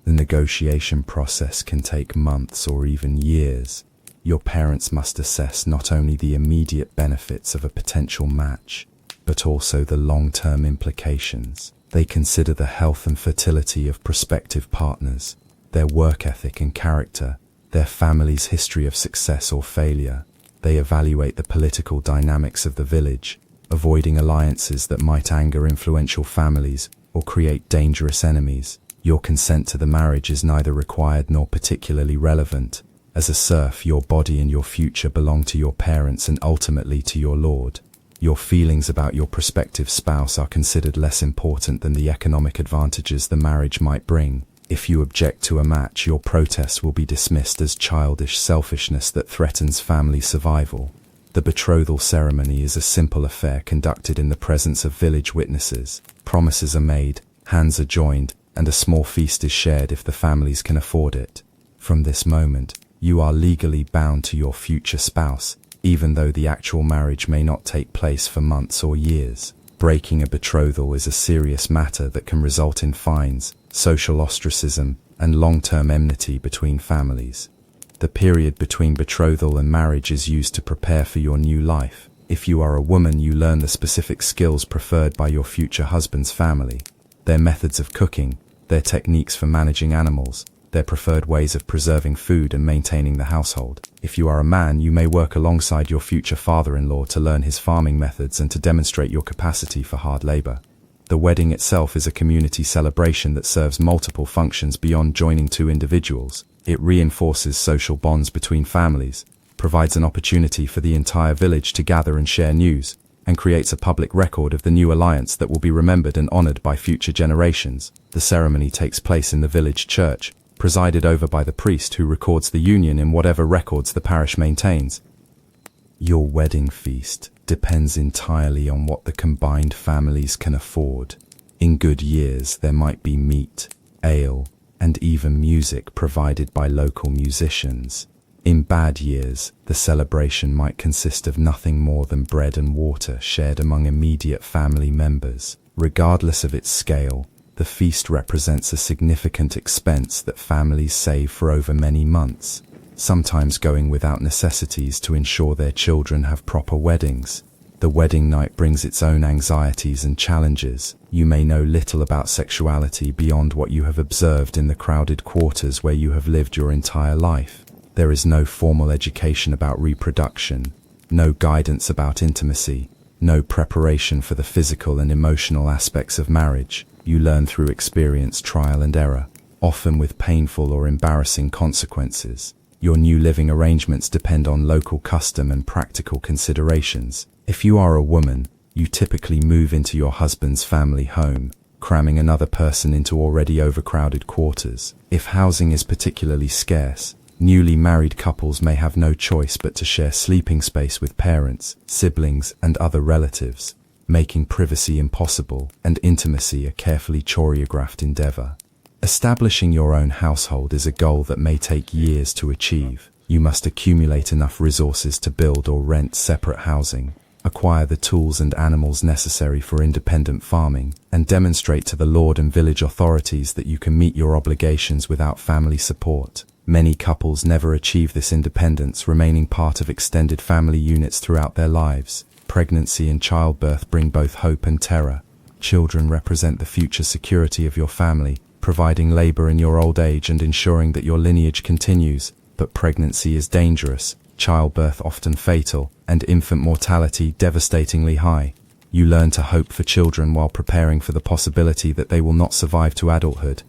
The negotiation process can take months or even years. Your parents must assess not only the immediate benefits of a potential match, but also the long-term implications. They consider the health and fertility of prospective partners, their work ethic and character, their family's history of success or failure. They evaluate the political dynamics of the village, avoiding alliances that might anger influential families or create dangerous enemies. Your consent to the marriage is neither required nor particularly relevant. As a serf, your body and your future belong to your parents and ultimately to your lord. Your feelings about your prospective spouse are considered less important than the economic advantages the marriage might bring. If you object to a match, your protest will be dismissed as childish selfishness that threatens family survival. The betrothal ceremony is a simple affair conducted in the presence of village witnesses. Promises are made, hands are joined, and a small feast is shared if the families can afford it. From this moment, you are legally bound to your future spouse, even though the actual marriage may not take place for months or years. Breaking a betrothal is a serious matter that can result in fines, social ostracism, and long-term enmity between families. The period between betrothal and marriage is used to prepare for your new life. If you are a woman, you learn the specific skills preferred by your future husband's family, their methods of cooking, their techniques for managing animals, their preferred ways of preserving food and maintaining the household. If you are a man, you may work alongside your future father-in-law to learn his farming methods and to demonstrate your capacity for hard labor. The wedding itself is a community celebration that serves multiple functions beyond joining two individuals. It reinforces social bonds between families, provides an opportunity for the entire village to gather and share news, and creates a public record of the new alliance that will be remembered and honored by future generations. The ceremony takes place in the village church, presided over by the priest who records the union in whatever records the parish maintains. Your wedding feast depends entirely on what the combined families can afford. In good years, there might be meat, ale, and even music provided by local musicians. In bad years, the celebration might consist of nothing more than bread and water shared among immediate family members. Regardless of its scale, the feast represents a significant expense that families save for over many months, sometimes going without necessities to ensure their children have proper weddings. The wedding night brings its own anxieties and challenges. You may know little about sexuality beyond what you have observed in the crowded quarters where you have lived your entire life. There is no formal education about reproduction, no guidance about intimacy, no preparation for the physical and emotional aspects of marriage. You learn through experience, trial and error, often with painful or embarrassing consequences. Your new living arrangements depend on local custom and practical considerations. If you are a woman, you typically move into your husband's family home, cramming another person into already overcrowded quarters. If housing is particularly scarce, newly married couples may have no choice but to share sleeping space with parents, siblings, and other relatives, making privacy impossible and intimacy a carefully choreographed endeavor. Establishing your own household is a goal that may take years to achieve. You must accumulate enough resources to build or rent separate housing, acquire the tools and animals necessary for independent farming, and demonstrate to the Lord and village authorities that you can meet your obligations without family support. Many couples never achieve this independence, remaining part of extended family units throughout their lives. Pregnancy and childbirth bring both hope and terror. Children represent the future security of your family, providing labor in your old age and ensuring that your lineage continues. But pregnancy is dangerous, childbirth often fatal, and infant mortality devastatingly high. You learn to hope for children while preparing for the possibility that they will not survive to adulthood.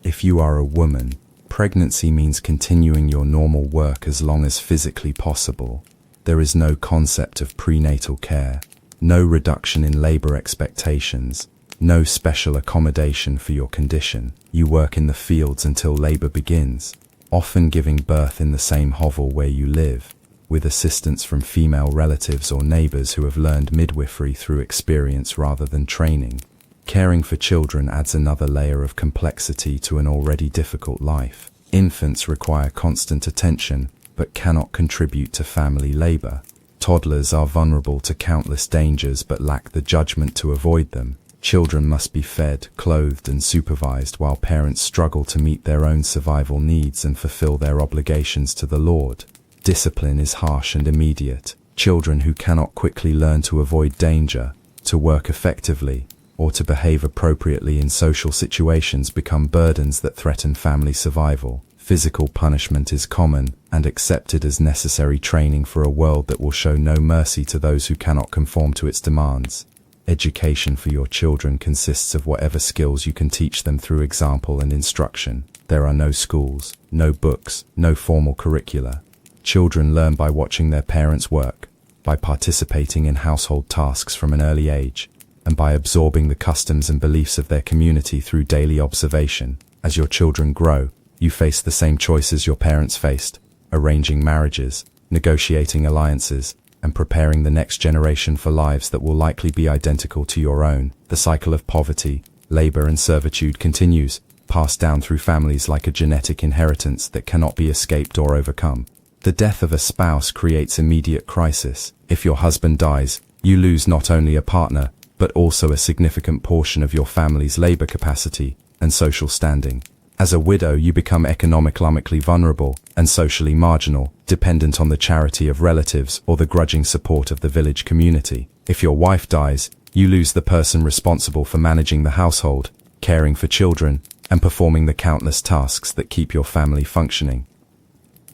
If you are a woman, pregnancy means continuing your normal work as long as physically possible. There is no concept of prenatal care, no reduction in labor expectations, no special accommodation for your condition. You work in the fields until labor begins, often giving birth in the same hovel where you live, with assistance from female relatives or neighbors who have learned midwifery through experience rather than training. Caring for children adds another layer of complexity to an already difficult life. Infants require constant attention, but cannot contribute to family labor. Toddlers are vulnerable to countless dangers but lack the judgment to avoid them. Children must be fed, clothed, and supervised while parents struggle to meet their own survival needs and fulfill their obligations to the Lord. Discipline is harsh and immediate. Children who cannot quickly learn to avoid danger, to work effectively, or to behave appropriately in social situations become burdens that threaten family survival. Physical punishment is common and accepted as necessary training for a world that will show no mercy to those who cannot conform to its demands. Education for your children consists of whatever skills you can teach them through example and instruction. There are no schools, no books, no formal curricula. Children learn by watching their parents work, by participating in household tasks from an early age, and by absorbing the customs and beliefs of their community through daily observation. As your children grow, you face the same choices your parents faced: arranging marriages, negotiating alliances, and preparing the next generation for lives that will likely be identical to your own. The cycle of poverty, Labor and servitude continues, passed down through families like a genetic inheritance that cannot be escaped or overcome. The death of a spouse creates immediate crisis. If your husband dies, you lose not only a partner, but also a significant portion of your family's labor capacity and social standing. As a widow, you become economically vulnerable and socially marginal, dependent on the charity of relatives or the grudging support of the village community. If your wife dies, you lose the person responsible for managing the household, caring for children, and performing the countless tasks that keep your family functioning.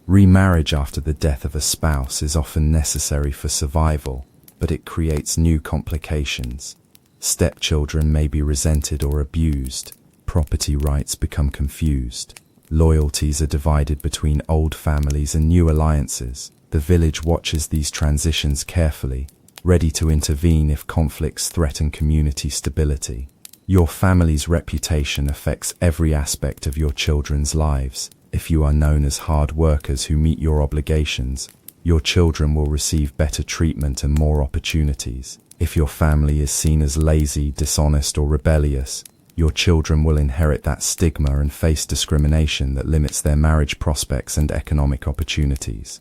Remarriage after the death of a spouse is often necessary for survival, but it creates new complications. Stepchildren may be resented or abused. Property rights become confused. Loyalties are divided between old families and new alliances. The village watches these transitions carefully, ready to intervene if conflicts threaten community stability. Your family's reputation affects every aspect of your children's lives. If you are known as hard workers who meet your obligations, your children will receive better treatment and more opportunities. If your family is seen as lazy, dishonest, or rebellious, your children will inherit that stigma and face discrimination that limits their marriage prospects and economic opportunities.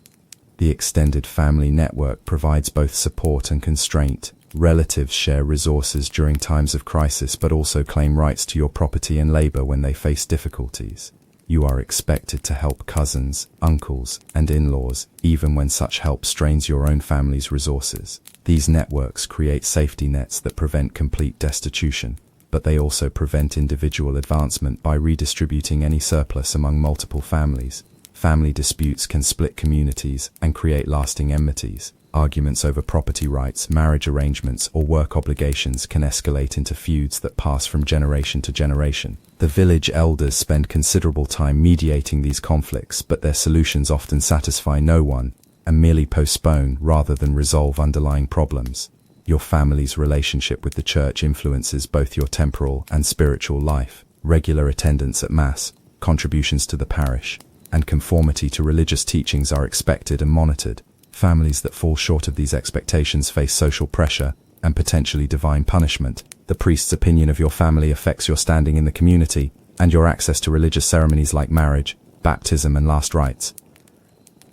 The extended family network provides both support and constraint. Relatives share resources during times of crisis but also claim rights to your property and labor when they face difficulties. You are expected to help cousins, uncles, and in-laws, even when such help strains your own family's resources. These networks create safety nets that prevent complete destitution, but they also prevent individual advancement by redistributing any surplus among multiple families. Family disputes can split communities and create lasting enmities. Arguments over property rights, marriage arrangements, or work obligations can escalate into feuds that pass from generation to generation. The village elders spend considerable time mediating these conflicts, but their solutions often satisfy no one and merely postpone rather than resolve underlying problems. Your family's relationship with the church influences both your temporal and spiritual life. Regular attendance at Mass, contributions to the parish, and conformity to religious teachings are expected and monitored. Families that fall short of these expectations face social pressure and potentially divine punishment. The priest's opinion of your family affects your standing in the community and your access to religious ceremonies like marriage, baptism, and last rites.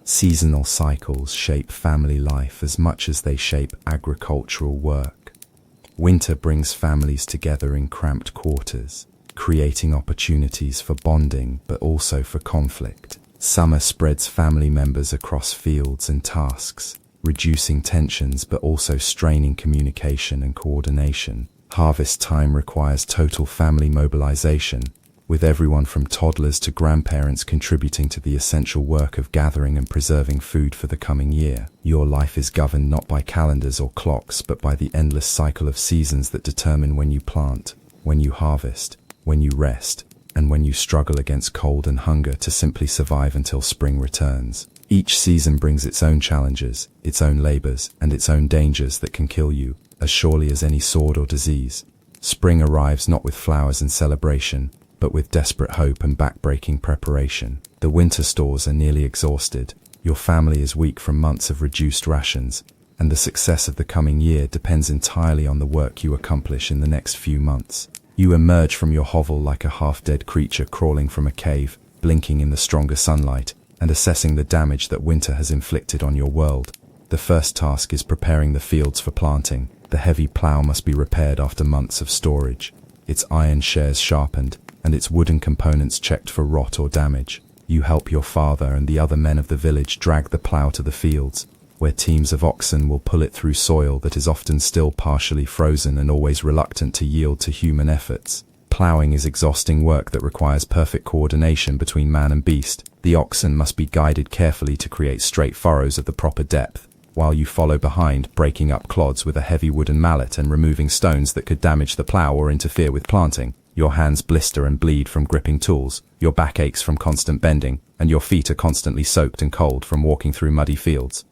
Seasonal cycles shape family life as much as they shape agricultural work. Winter brings families together in cramped quarters, creating opportunities for bonding but also for conflict. Summer spreads family members across fields and tasks, reducing tensions but also straining communication and coordination. Harvest time requires total family mobilization, with everyone from toddlers to grandparents contributing to the essential work of gathering and preserving food for the coming year. Your life is governed not by calendars or clocks, but by the endless cycle of seasons that determine when you plant, when you harvest, when you rest, and when you struggle against cold and hunger to simply survive until spring returns. Each season brings its own challenges, its own labors, and its own dangers that can kill you, as surely as any sword or disease. Spring arrives not with flowers and celebration, but with desperate hope and backbreaking preparation. The winter stores are nearly exhausted, your family is weak from months of reduced rations, and the success of the coming year depends entirely on the work you accomplish in the next few months. You emerge from your hovel like a half-dead creature crawling from a cave, blinking in the stronger sunlight, and assessing the damage that winter has inflicted on your world. The first task is preparing the fields for planting. The heavy plough must be repaired after months of storage, its iron shares sharpened, and its wooden components checked for rot or damage. You help your father and the other men of the village drag the plough to the fields, where teams of oxen will pull it through soil that is often still partially frozen and always reluctant to yield to human efforts. Ploughing is exhausting work that requires perfect coordination between man and beast. The oxen must be guided carefully to create straight furrows of the proper depth, while you follow behind, breaking up clods with a heavy wooden mallet and removing stones that could damage the plough or interfere with planting. Your hands blister and bleed from gripping tools, your back aches from constant bending, and your feet are constantly soaked and cold from walking through muddy fields.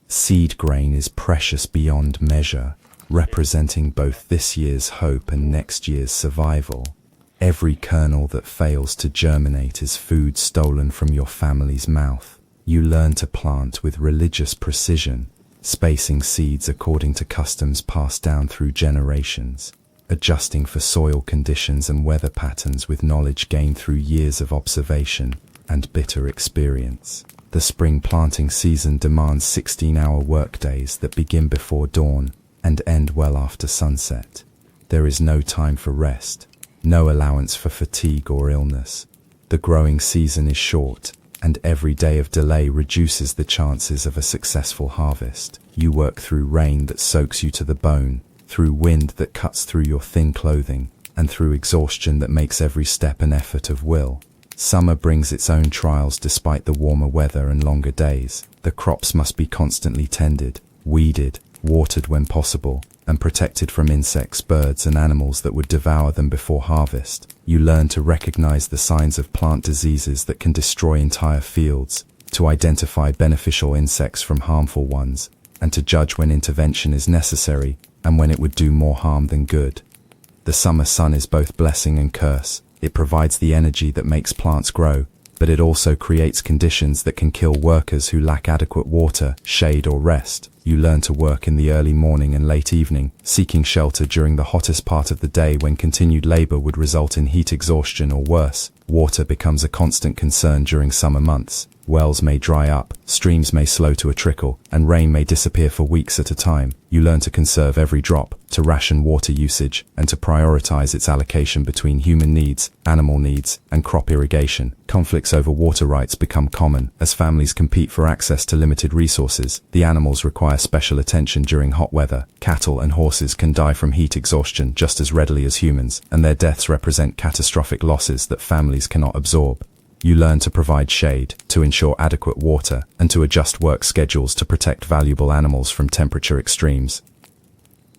Seed grain is precious beyond measure, representing both this year's hope and next year's survival. Every kernel that fails to germinate is food stolen from your family's mouth. You learn to plant with religious precision, spacing seeds according to customs passed down through generations. adjusting for soil conditions and weather patterns with knowledge gained through years of observation and bitter experience. The spring planting season demands 16-hour workdays that begin before dawn and end well after sunset. There is no time for rest, no allowance for fatigue or illness. The growing season is short, and every day of delay reduces the chances of a successful harvest. You work through rain that soaks you to the bone, through wind that cuts through your thin clothing, and through exhaustion that makes every step an effort of will. Summer brings its own trials despite the warmer weather and longer days. The crops must be constantly tended, weeded, watered when possible, and protected from insects, birds, and animals that would devour them before harvest. You learn to recognize the signs of plant diseases that can destroy entire fields, to identify beneficial insects from harmful ones, and to judge when intervention is necessary and when it would do more harm than good. The summer sun is both blessing and curse. It provides the energy that makes plants grow, but it also creates conditions that can kill workers who lack adequate water, shade, or rest. You learn to work in the early morning and late evening, seeking shelter during the hottest part of the day when continued labor would result in heat exhaustion or worse. Water becomes a constant concern during summer months. Wells may dry up, streams may slow to a trickle, and rain may disappear for weeks at a time. You learn to conserve every drop, to ration water usage, and to prioritize its allocation between human needs, animal needs, and crop irrigation. Conflicts over water rights become common as families compete for access to limited resources. The animals require special attention during hot weather. Cattle and horses can die from heat exhaustion just as readily as humans, and their deaths represent catastrophic losses that families cannot absorb. You learn to provide shade, to ensure adequate water, and to adjust work schedules to protect valuable animals from temperature extremes.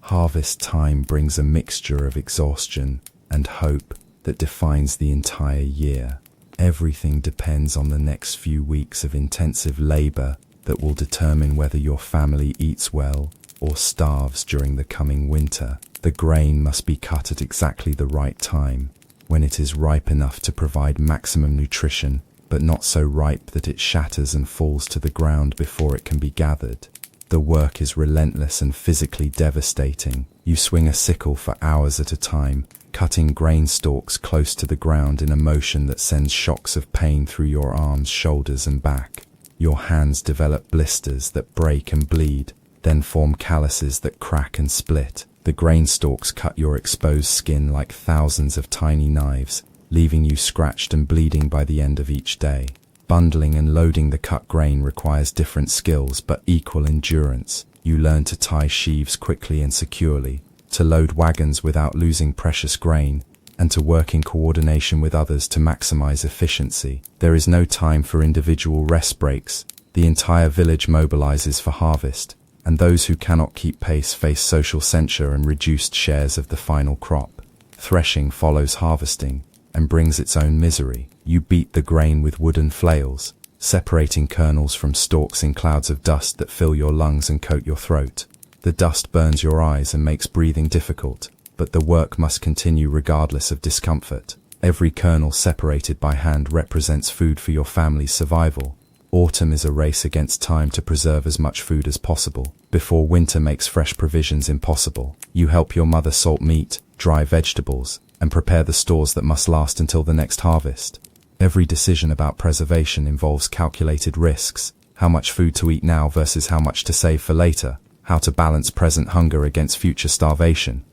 Harvest time brings a mixture of exhaustion and hope that defines the entire year. Everything depends on the next few weeks of intensive labor that will determine whether your family eats well or starves during the coming winter. The grain must be cut at exactly the right time, when it is ripe enough to provide maximum nutrition, but not so ripe that it shatters and falls to the ground before it can be gathered. The work is relentless and physically devastating. You swing a sickle for hours at a time, cutting grain stalks close to the ground in a motion that sends shocks of pain through your arms, shoulders, and back. Your hands develop blisters that break and bleed, then form calluses that crack and split. The grain stalks cut your exposed skin like thousands of tiny knives, leaving you scratched and bleeding by the end of each day. Bundling and loading the cut grain requires different skills but equal endurance. You learn to tie sheaves quickly and securely, to load wagons without losing precious grain, and to work in coordination with others to maximize efficiency. There is no time for individual rest breaks. The entire village mobilizes for harvest, and those who cannot keep pace face social censure and reduced shares of the final crop. Threshing follows harvesting and brings its own misery. You beat the grain with wooden flails, separating kernels from stalks in clouds of dust that fill your lungs and coat your throat. The dust burns your eyes and makes breathing difficult, but the work must continue regardless of discomfort. Every kernel separated by hand represents food for your family's survival. Autumn is a race against time to preserve as much food as possible, before winter makes fresh provisions impossible. You help your mother salt meat, dry vegetables, and prepare the stores that must last until the next harvest. Every decision about preservation involves calculated risks: how much food to eat now versus how much to save for later, how to balance present hunger against future starvation.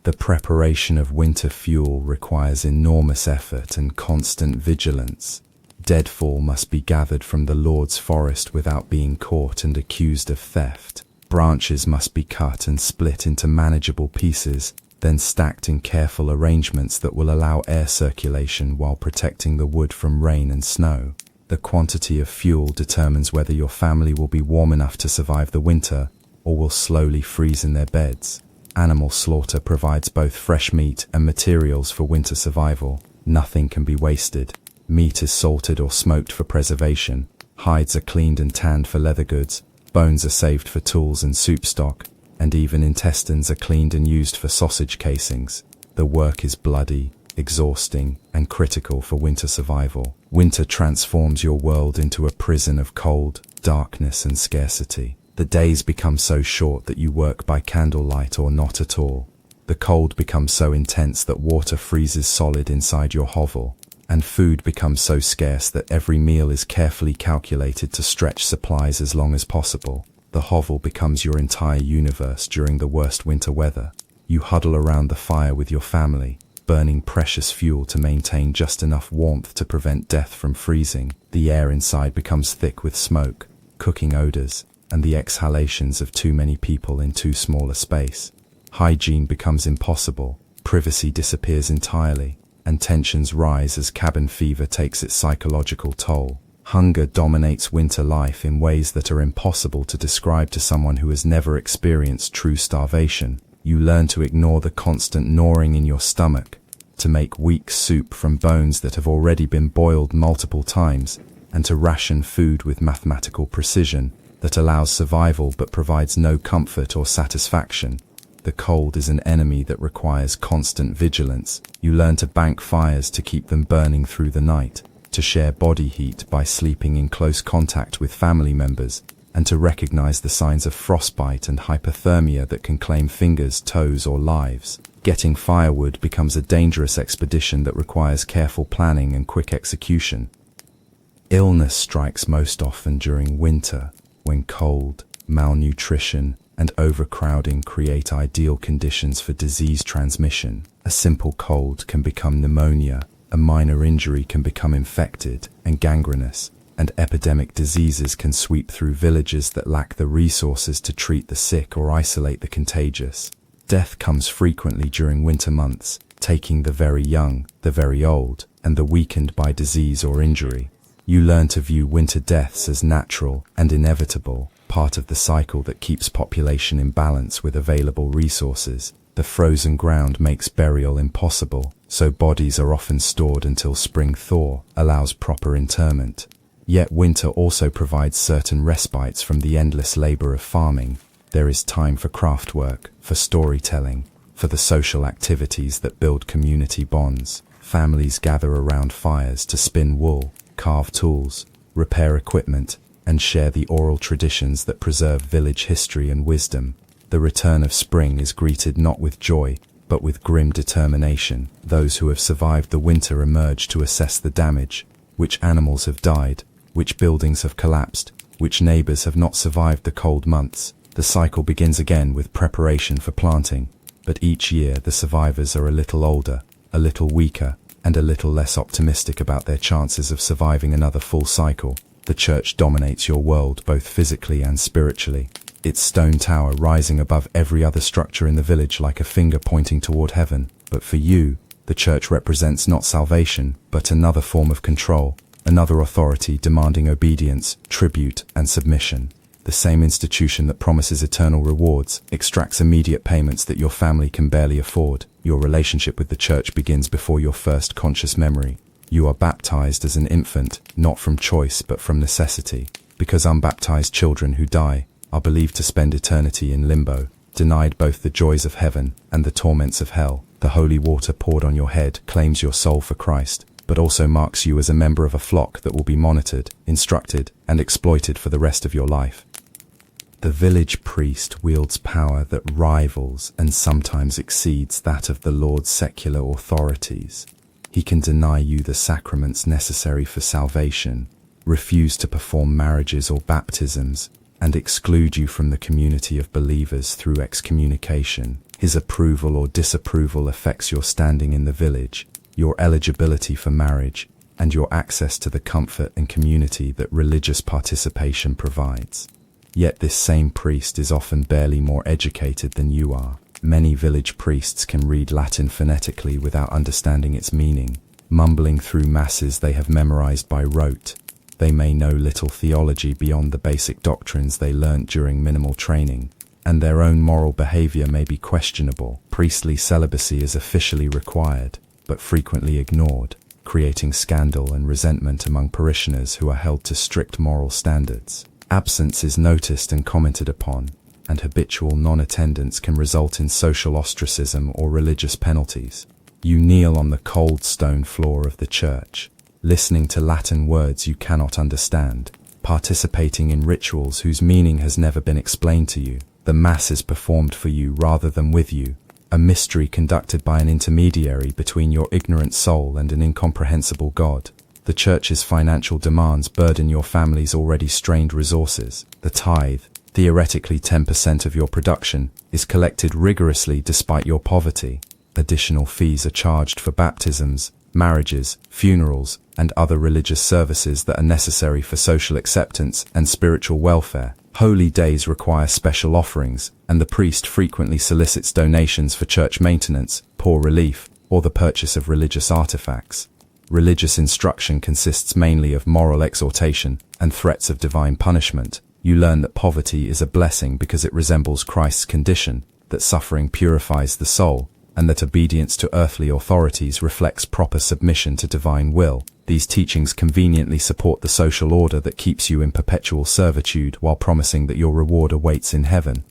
The preparation of winter fuel requires enormous effort and constant vigilance. Deadfall must be gathered from the Lord's forest without being caught and accused of theft. Branches must be cut and split into manageable pieces, then stacked in careful arrangements that will allow air circulation while protecting the wood from rain and snow. The quantity of fuel determines whether your family will be warm enough to survive the winter or will slowly freeze in their beds. Animal slaughter provides both fresh meat and materials for winter survival. Nothing can be wasted. Meat is salted or smoked for preservation. Hides are cleaned and tanned for leather goods. Bones are saved for tools and soup stock. And even intestines are cleaned and used for sausage casings. The work is bloody, exhausting, and critical for winter survival. Winter transforms your world into a prison of cold, darkness, and scarcity. The days become so short that you work by candlelight or not at all. The cold becomes so intense that water freezes solid inside your hovel, and food becomes so scarce that every meal is carefully calculated to stretch supplies as long as possible. The hovel becomes your entire universe during the worst winter weather. You huddle around the fire with your family, burning precious fuel to maintain just enough warmth to prevent death from freezing. The air inside becomes thick with smoke, cooking odors, and the exhalations of too many people in too small a space. Hygiene becomes impossible, privacy disappears entirely, and tensions rise as cabin fever takes its psychological toll. Hunger dominates winter life in ways that are impossible to describe to someone who has never experienced true starvation. You learn to ignore the constant gnawing in your stomach, to make weak soup from bones that have already been boiled multiple times, and to ration food with mathematical precision that allows survival but provides no comfort or satisfaction. The cold is an enemy that requires constant vigilance. You learn to bank fires to keep them burning through the night, to share body heat by sleeping in close contact with family members, and to recognize the signs of frostbite and hypothermia that can claim fingers, toes, or lives. Getting firewood becomes a dangerous expedition that requires careful planning and quick execution. Illness strikes most often during winter, when cold, malnutrition, and overcrowding create ideal conditions for disease transmission. A simple cold can become pneumonia, a minor injury can become infected and gangrenous, and epidemic diseases can sweep through villages that lack the resources to treat the sick or isolate the contagious. Death comes frequently during winter months, taking the very young, the very old, and the weakened by disease or injury. You learn to view winter deaths as natural and inevitable, part of the cycle that keeps population in balance with available resources. The frozen ground makes burial impossible, so bodies are often stored until spring thaw allows proper interment. Yet winter also provides certain respites from the endless labor of farming. There is time for craft work, for storytelling, for the social activities that build community bonds. Families gather around fires to spin wool, carve tools, repair equipment, and share the oral traditions that preserve village history and wisdom. The return of spring is greeted not with joy, but with grim determination. Those who have survived the winter emerge to assess the damage. Which animals have died, which buildings have collapsed, which neighbors have not survived the cold months. The cycle begins again with preparation for planting, but each year the survivors are a little older, a little weaker, and a little less optimistic about their chances of surviving another full cycle. The church dominates your world both physically and spiritually, its stone tower rising above every other structure in the village like a finger pointing toward heaven. But for you, the church represents not salvation, but another form of control, another authority demanding obedience, tribute, and submission. The same institution that promises eternal rewards extracts immediate payments that your family can barely afford. Your relationship with the church begins before your first conscious memory. You are baptized as an infant, not from choice but from necessity, because unbaptized children who die are believed to spend eternity in limbo, denied both the joys of heaven and the torments of hell. The holy water poured on your head claims your soul for Christ, but also marks you as a member of a flock that will be monitored, instructed, and exploited for the rest of your life. The village priest wields power that rivals and sometimes exceeds that of the Lord's secular authorities. He can deny you the sacraments necessary for salvation, refuse to perform marriages or baptisms, and exclude you from the community of believers through excommunication. His approval or disapproval affects your standing in the village, your eligibility for marriage, and your access to the comfort and community that religious participation provides. Yet this same priest is often barely more educated than you are. Many village priests can read Latin phonetically without understanding its meaning, mumbling through masses they have memorized by rote. They may know little theology beyond the basic doctrines they learnt during minimal training, and their own moral behavior may be questionable. Priestly celibacy is officially required, but frequently ignored, creating scandal and resentment among parishioners who are held to strict moral standards. Absence is noticed and commented upon, and habitual non-attendance can result in social ostracism or religious penalties. You kneel on the cold stone floor of the church, listening to Latin words you cannot understand, participating in rituals whose meaning has never been explained to you. The Mass is performed for you rather than with you, a mystery conducted by an intermediary between your ignorant soul and an incomprehensible God. The church's financial demands burden your family's already strained resources. The tithe, theoretically 10% of your production, is collected rigorously despite your poverty. Additional fees are charged for baptisms, marriages, funerals, and other religious services that are necessary for social acceptance and spiritual welfare. Holy days require special offerings, and the priest frequently solicits donations for church maintenance, poor relief, or the purchase of religious artifacts. Religious instruction consists mainly of moral exhortation and threats of divine punishment. You learn that poverty is a blessing because it resembles Christ's condition, that suffering purifies the soul, and that obedience to earthly authorities reflects proper submission to divine will. These teachings conveniently support the social order that keeps you in perpetual servitude while promising that your reward awaits in heaven.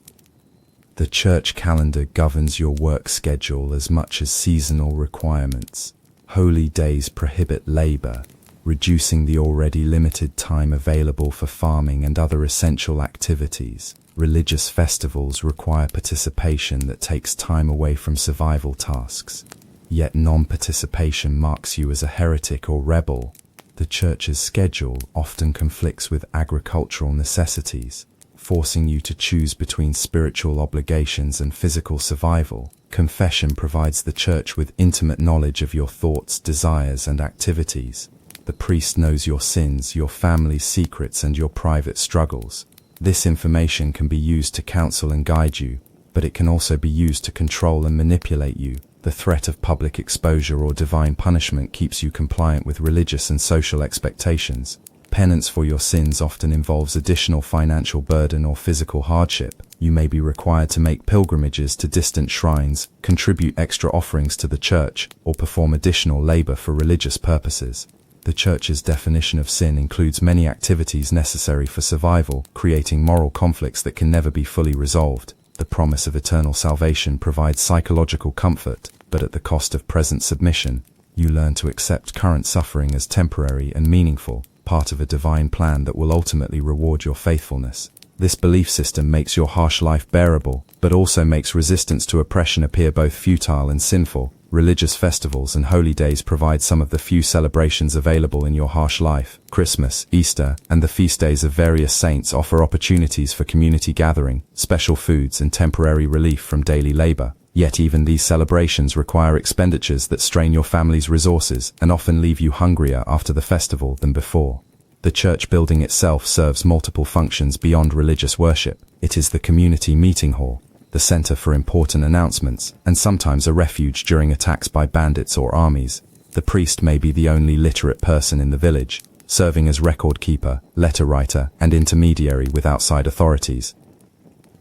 The church calendar governs your work schedule as much as seasonal requirements. Holy days prohibit labor, reducing the already limited time available for farming and other essential activities. Religious festivals require participation that takes time away from survival tasks. Yet non-participation marks you as a heretic or rebel. The church's schedule often conflicts with agricultural necessities, forcing you to choose between spiritual obligations and physical survival. Confession provides the church with intimate knowledge of your thoughts, desires, and activities. The priest knows your sins, your family's secrets, and your private struggles. This information can be used to counsel and guide you, but it can also be used to control and manipulate you. The threat of public exposure or divine punishment keeps you compliant with religious and social expectations. Penance for your sins often involves additional financial burden or physical hardship. You may be required to make pilgrimages to distant shrines, contribute extra offerings to the church, or perform additional labor for religious purposes. The church's definition of sin includes many activities necessary for survival, creating moral conflicts that can never be fully resolved. The promise of eternal salvation provides psychological comfort, but at the cost of present submission. You learn to accept current suffering as temporary and meaningful, part of a divine plan that will ultimately reward your faithfulness. This belief system makes your harsh life bearable, but also makes resistance to oppression appear both futile and sinful. Religious festivals and holy days provide some of the few celebrations available in your harsh life. Christmas, Easter, and the feast days of various saints offer opportunities for community gathering, special foods, and temporary relief from daily labor. Yet even these celebrations require expenditures that strain your family's resources and often leave you hungrier after the festival than before. The church building itself serves multiple functions beyond religious worship. It is the community meeting hall, the center for important announcements, and sometimes a refuge during attacks by bandits or armies. The priest may be the only literate person in the village, serving as record keeper, letter writer, and intermediary with outside authorities.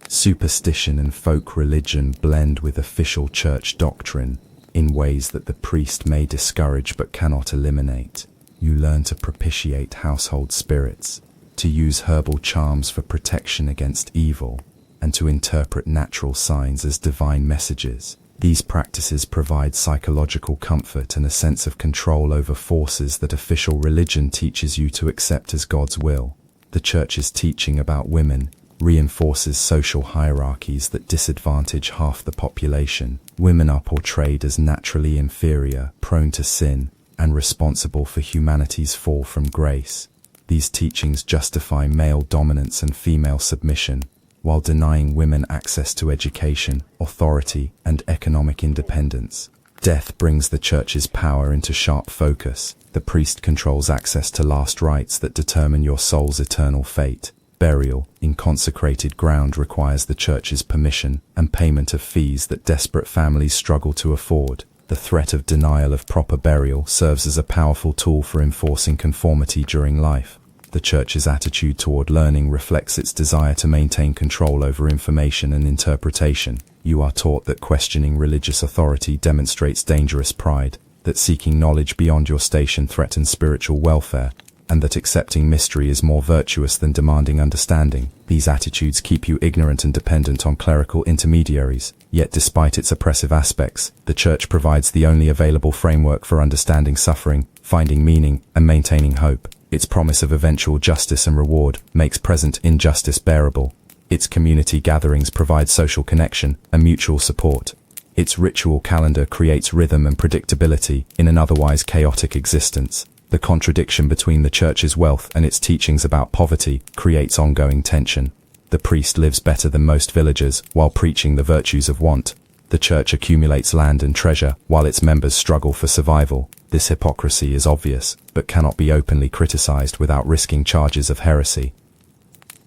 Superstition and folk religion blend with official church doctrine in ways that the priest may discourage but cannot eliminate. You learn to propitiate household spirits, to use herbal charms for protection against evil, and to interpret natural signs as divine messages. These practices provide psychological comfort and a sense of control over forces that official religion teaches you to accept as God's will. The church's teaching about women reinforces social hierarchies that disadvantage half the population. Women are portrayed as naturally inferior, prone to sin, and responsible for humanity's fall from grace. These teachings justify male dominance and female submission, while denying women access to education, authority, and economic independence. Death brings the church's power into sharp focus. The priest controls access to last rites that determine your soul's eternal fate. Burial in consecrated ground requires the church's permission and payment of fees that desperate families struggle to afford. The threat of denial of proper burial serves as a powerful tool for enforcing conformity during life. The church's attitude toward learning reflects its desire to maintain control over information and interpretation. You are taught that questioning religious authority demonstrates dangerous pride, that seeking knowledge beyond your station threatens spiritual welfare, and that accepting mystery is more virtuous than demanding understanding. These attitudes keep you ignorant and dependent on clerical intermediaries. Yet despite its oppressive aspects, the church provides the only available framework for understanding suffering, finding meaning, and maintaining hope. Its promise of eventual justice and reward makes present injustice bearable. Its community gatherings provide social connection and mutual support. Its ritual calendar creates rhythm and predictability in an otherwise chaotic existence. The contradiction between the church's wealth and its teachings about poverty creates ongoing tension. The priest lives better than most villagers while preaching the virtues of want. The church accumulates land and treasure while its members struggle for survival. This hypocrisy is obvious, but cannot be openly criticized without risking charges of heresy.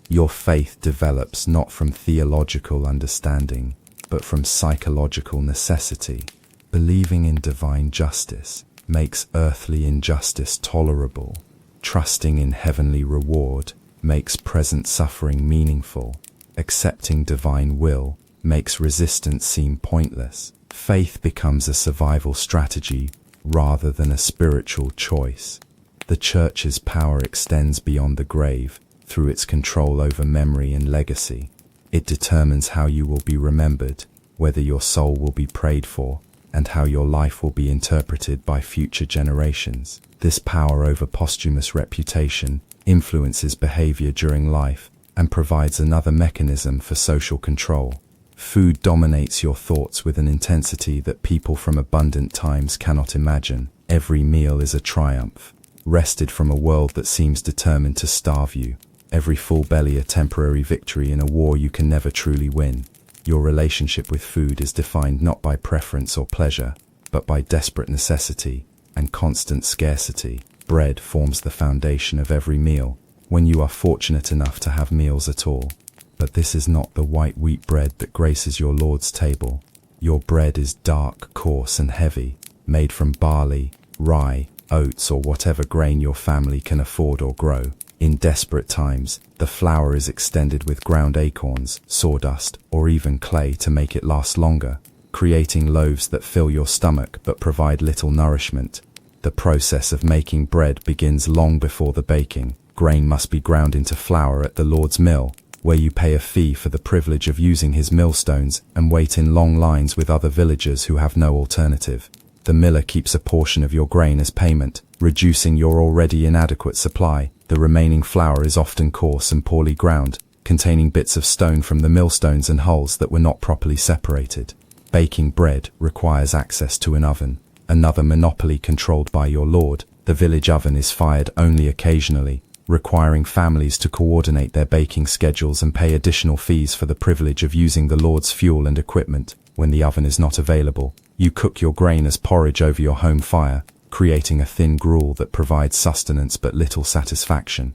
Your faith develops not from theological understanding, but from psychological necessity. Believing in divine justice makes earthly injustice tolerable. Trusting in heavenly reward makes present suffering meaningful. Accepting divine will makes resistance seem pointless. Faith becomes a survival strategy rather than a spiritual choice. The church's power extends beyond the grave through its control over memory and legacy. It determines how you will be remembered, whether your soul will be prayed for, and how your life will be interpreted by future generations. This power over posthumous reputation influences behavior during life and provides another mechanism for social control. Food dominates your thoughts with an intensity that people from abundant times cannot imagine. Every meal is a triumph, wrested from a world that seems determined to starve you. Every full belly a temporary victory in a war you can never truly win. Your relationship with food is defined not by preference or pleasure, but by desperate necessity and constant scarcity. Bread forms the foundation of every meal, when you are fortunate enough to have meals at all. But this is not the white wheat bread that graces your Lord's table. Your bread is dark, coarse and heavy, made from barley, rye, oats or whatever grain your family can afford or grow. In desperate times, the flour is extended with ground acorns, sawdust, or even clay to make it last longer, creating loaves that fill your stomach but provide little nourishment. The process of making bread begins long before the baking. Grain must be ground into flour at the Lord's mill, where you pay a fee for the privilege of using his millstones and wait in long lines with other villagers who have no alternative. The miller keeps a portion of your grain as payment, reducing your already inadequate supply. The remaining flour is often coarse and poorly ground, containing bits of stone from the millstones and hulls that were not properly separated. Baking bread requires access to an oven, another monopoly controlled by your lord. The village oven is fired only occasionally, requiring families to coordinate their baking schedules and pay additional fees for the privilege of using the Lord's fuel and equipment. When the oven is not available, you cook your grain as porridge over your home fire, creating a thin gruel that provides sustenance but little satisfaction.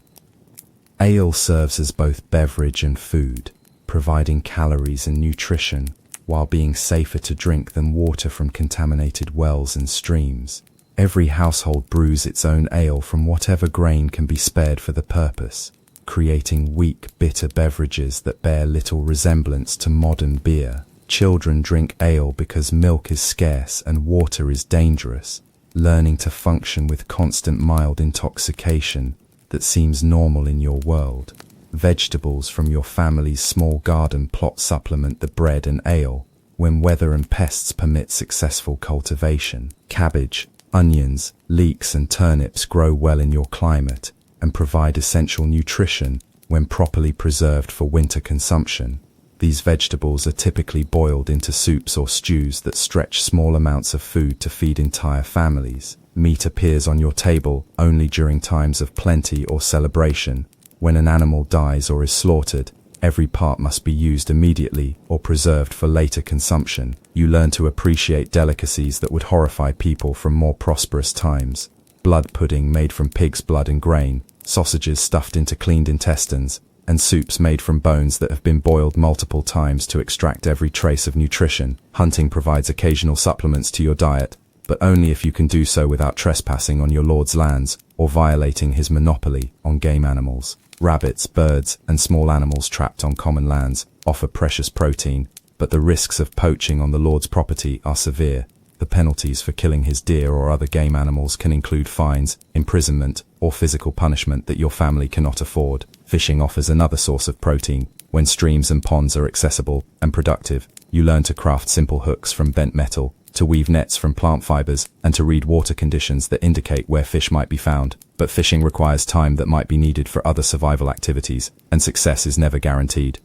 Ale serves as both beverage and food, providing calories and nutrition, while being safer to drink than water from contaminated wells and streams. Every household brews its own ale from whatever grain can be spared for the purpose, creating weak, bitter beverages that bear little resemblance to modern beer. Children drink ale because milk is scarce and water is dangerous, learning to function with constant mild intoxication that seems normal in your world. Vegetables from your family's small garden plot supplement the bread and ale when weather and pests permit successful cultivation. Cabbage, onions, leeks and turnips grow well in your climate and provide essential nutrition when properly preserved for winter consumption. These vegetables are typically boiled into soups or stews that stretch small amounts of food to feed entire families. Meat appears on your table only during times of plenty or celebration. When an animal dies or is slaughtered, every part must be used immediately or preserved for later consumption. You learn to appreciate delicacies that would horrify people from more prosperous times. Blood pudding made from pig's blood and grain, sausages stuffed into cleaned intestines, and soups made from bones that have been boiled multiple times to extract every trace of nutrition. Hunting provides occasional supplements to your diet, but only if you can do so without trespassing on your lord's lands or violating his monopoly on game animals. Rabbits, birds, and small animals trapped on common lands offer precious protein, but the risks of poaching on the lord's property are severe. The penalties for killing his deer or other game animals can include fines, imprisonment, or physical punishment that your family cannot afford. Fishing offers another source of protein. When streams and ponds are accessible and productive, you learn to craft simple hooks from bent metal, to weave nets from plant fibers, and to read water conditions that indicate where fish might be found. But fishing requires time that might be needed for other survival activities, and success is never guaranteed.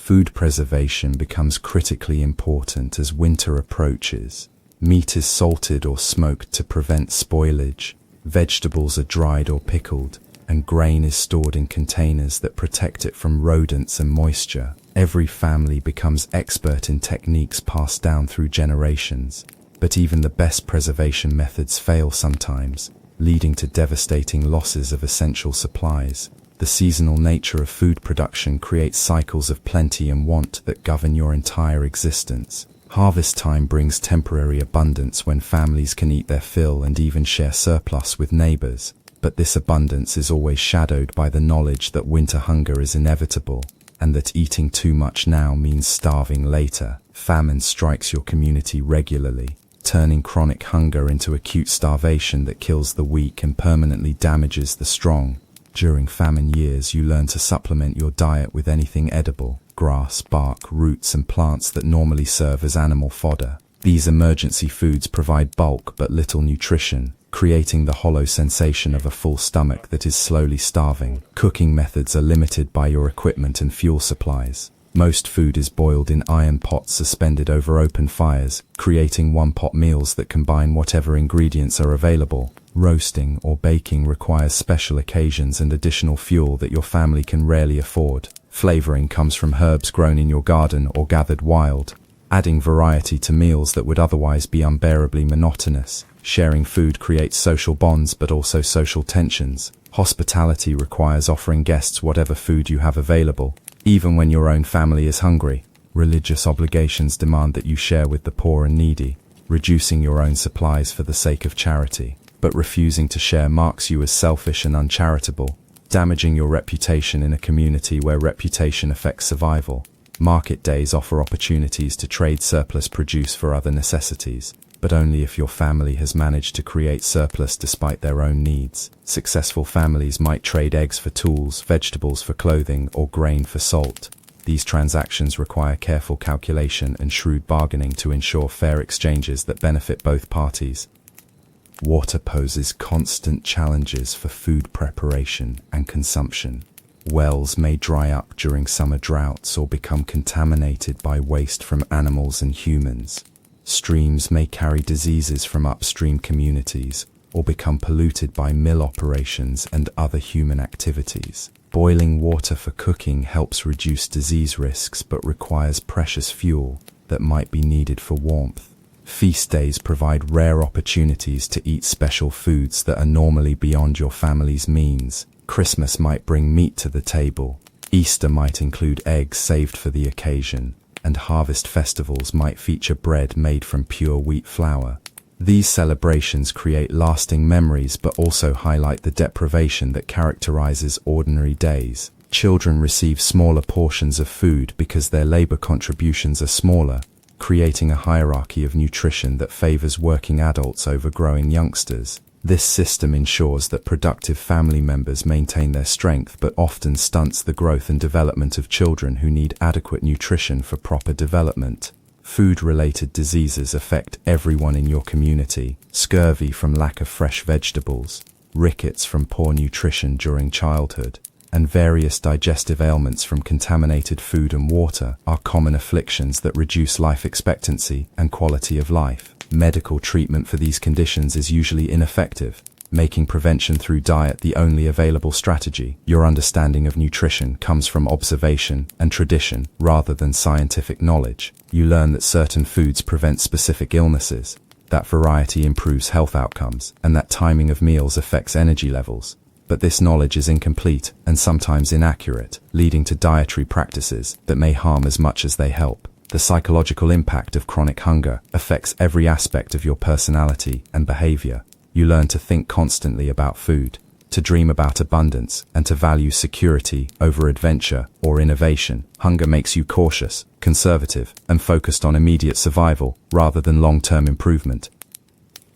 Food preservation becomes critically important as winter approaches. Meat is salted or smoked to prevent spoilage, vegetables are dried or pickled, and grain is stored in containers that protect it from rodents and moisture. Every family becomes expert in techniques passed down through generations, but even the best preservation methods fail sometimes, leading to devastating losses of essential supplies. The seasonal nature of food production creates cycles of plenty and want that govern your entire existence. Harvest time brings temporary abundance when families can eat their fill and even share surplus with neighbors. But this abundance is always shadowed by the knowledge that winter hunger is inevitable, and that eating too much now means starving later. Famine strikes your community regularly, turning chronic hunger into acute starvation that kills the weak and permanently damages the strong. During famine years, you learn to supplement your diet with anything edible: grass, bark, roots, and plants that normally serve as animal fodder. These emergency foods provide bulk but little nutrition, creating the hollow sensation of a full stomach that is slowly starving. Cooking methods are limited by your equipment and fuel supplies. Most food is boiled in iron pots suspended over open fires, creating one-pot meals that combine whatever ingredients are available. Roasting or baking requires special occasions and additional fuel that your family can rarely afford. Flavoring comes from herbs grown in your garden or gathered wild, adding variety to meals that would otherwise be unbearably monotonous. Sharing food creates social bonds but also social tensions. Hospitality requires offering guests whatever food you have available, even when your own family is hungry. Religious obligations demand that you share with the poor and needy, reducing your own supplies for the sake of charity. But refusing to share marks you as selfish and uncharitable, damaging your reputation in a community where reputation affects survival. Market days offer opportunities to trade surplus produce for other necessities, but only if your family has managed to create surplus despite their own needs. Successful families might trade eggs for tools, vegetables for clothing, or grain for salt. These transactions require careful calculation and shrewd bargaining to ensure fair exchanges that benefit both parties. Water poses constant challenges for food preparation and consumption. Wells may dry up during summer droughts or become contaminated by waste from animals and humans. Streams may carry diseases from upstream communities or become polluted by mill operations and other human activities. Boiling water for cooking helps reduce disease risks but requires precious fuel that might be needed for warmth. Feast days provide rare opportunities to eat special foods that are normally beyond your family's means. Christmas might bring meat to the table. Easter might include eggs saved for the occasion, and harvest festivals might feature bread made from pure wheat flour. These celebrations create lasting memories but also highlight the deprivation that characterizes ordinary days. Children receive smaller portions of food because their labor contributions are smaller, creating a hierarchy of nutrition that favors working adults over growing youngsters. This system ensures that productive family members maintain their strength but often stunts the growth and development of children who need adequate nutrition for proper development. Food-related diseases affect everyone in your community. Scurvy from lack of fresh vegetables, rickets from poor nutrition during childhood, and various digestive ailments from contaminated food and water are common afflictions that reduce life expectancy and quality of life. Medical treatment for these conditions is usually ineffective, making prevention through diet the only available strategy. Your understanding of nutrition comes from observation and tradition rather than scientific knowledge. You learn that certain foods prevent specific illnesses, that variety improves health outcomes, and that timing of meals affects energy levels. But this knowledge is incomplete and sometimes inaccurate, leading to dietary practices that may harm as much as they help. The psychological impact of chronic hunger affects every aspect of your personality and behavior. You learn to think constantly about food, to dream about abundance, and to value security over adventure or innovation. Hunger makes you cautious, conservative, and focused on immediate survival rather than long-term improvement.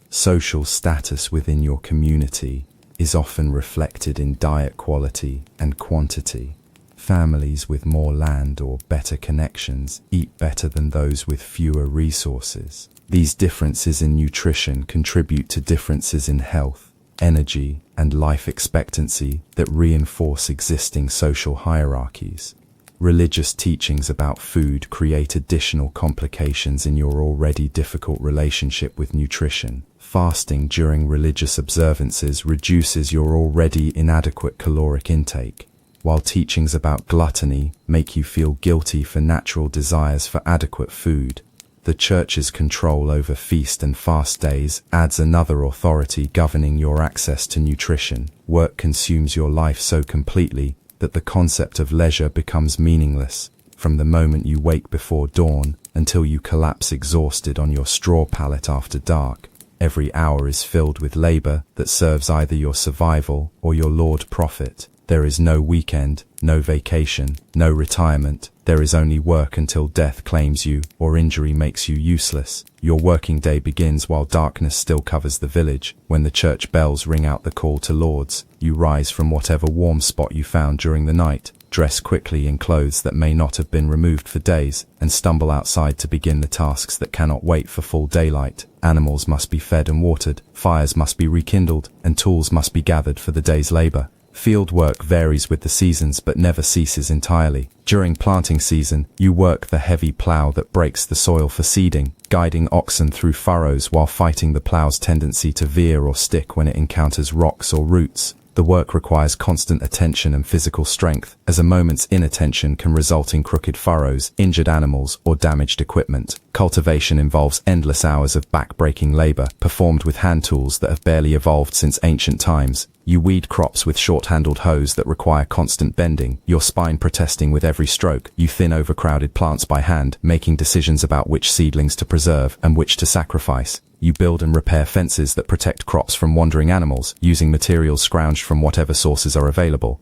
Social status within your community is often reflected in diet quality and quantity. Families with more land or better connections eat better than those with fewer resources. These differences in nutrition contribute to differences in health, energy, and life expectancy that reinforce existing social hierarchies. Religious teachings about food create additional complications in your already difficult relationship with nutrition. Fasting during religious observances reduces your already inadequate caloric intake, while teachings about gluttony make you feel guilty for natural desires for adequate food. The Church's control over feast and fast days adds another authority governing your access to nutrition. Work consumes your life so completely that the concept of leisure becomes meaningless. From the moment you wake before dawn until you collapse exhausted on your straw pallet after dark, every hour is filled with labor that serves either your survival or your lord profit. There is no weekend, no vacation, no retirement. There is only work until death claims you or injury makes you useless. Your working day begins while darkness still covers the village. When the church bells ring out the call to lords, you rise from whatever warm spot you found during the night, dress quickly in clothes that may not have been removed for days, and stumble outside to begin the tasks that cannot wait for full daylight. Animals must be fed and watered, fires must be rekindled, and tools must be gathered for the day's labor. Field work varies with the seasons but never ceases entirely. During planting season, you work the heavy plow that breaks the soil for seeding, guiding oxen through furrows while fighting the plow's tendency to veer or stick when it encounters rocks or roots. The work requires constant attention and physical strength, as a moment's inattention can result in crooked furrows, injured animals, or damaged equipment. Cultivation involves endless hours of back-breaking labor, performed with hand tools that have barely evolved since ancient times. You weed crops with short-handled hoes that require constant bending, your spine protesting with every stroke. You thin overcrowded plants by hand, making decisions about which seedlings to preserve and which to sacrifice. You build and repair fences that protect crops from wandering animals, using materials scrounged from whatever sources are available.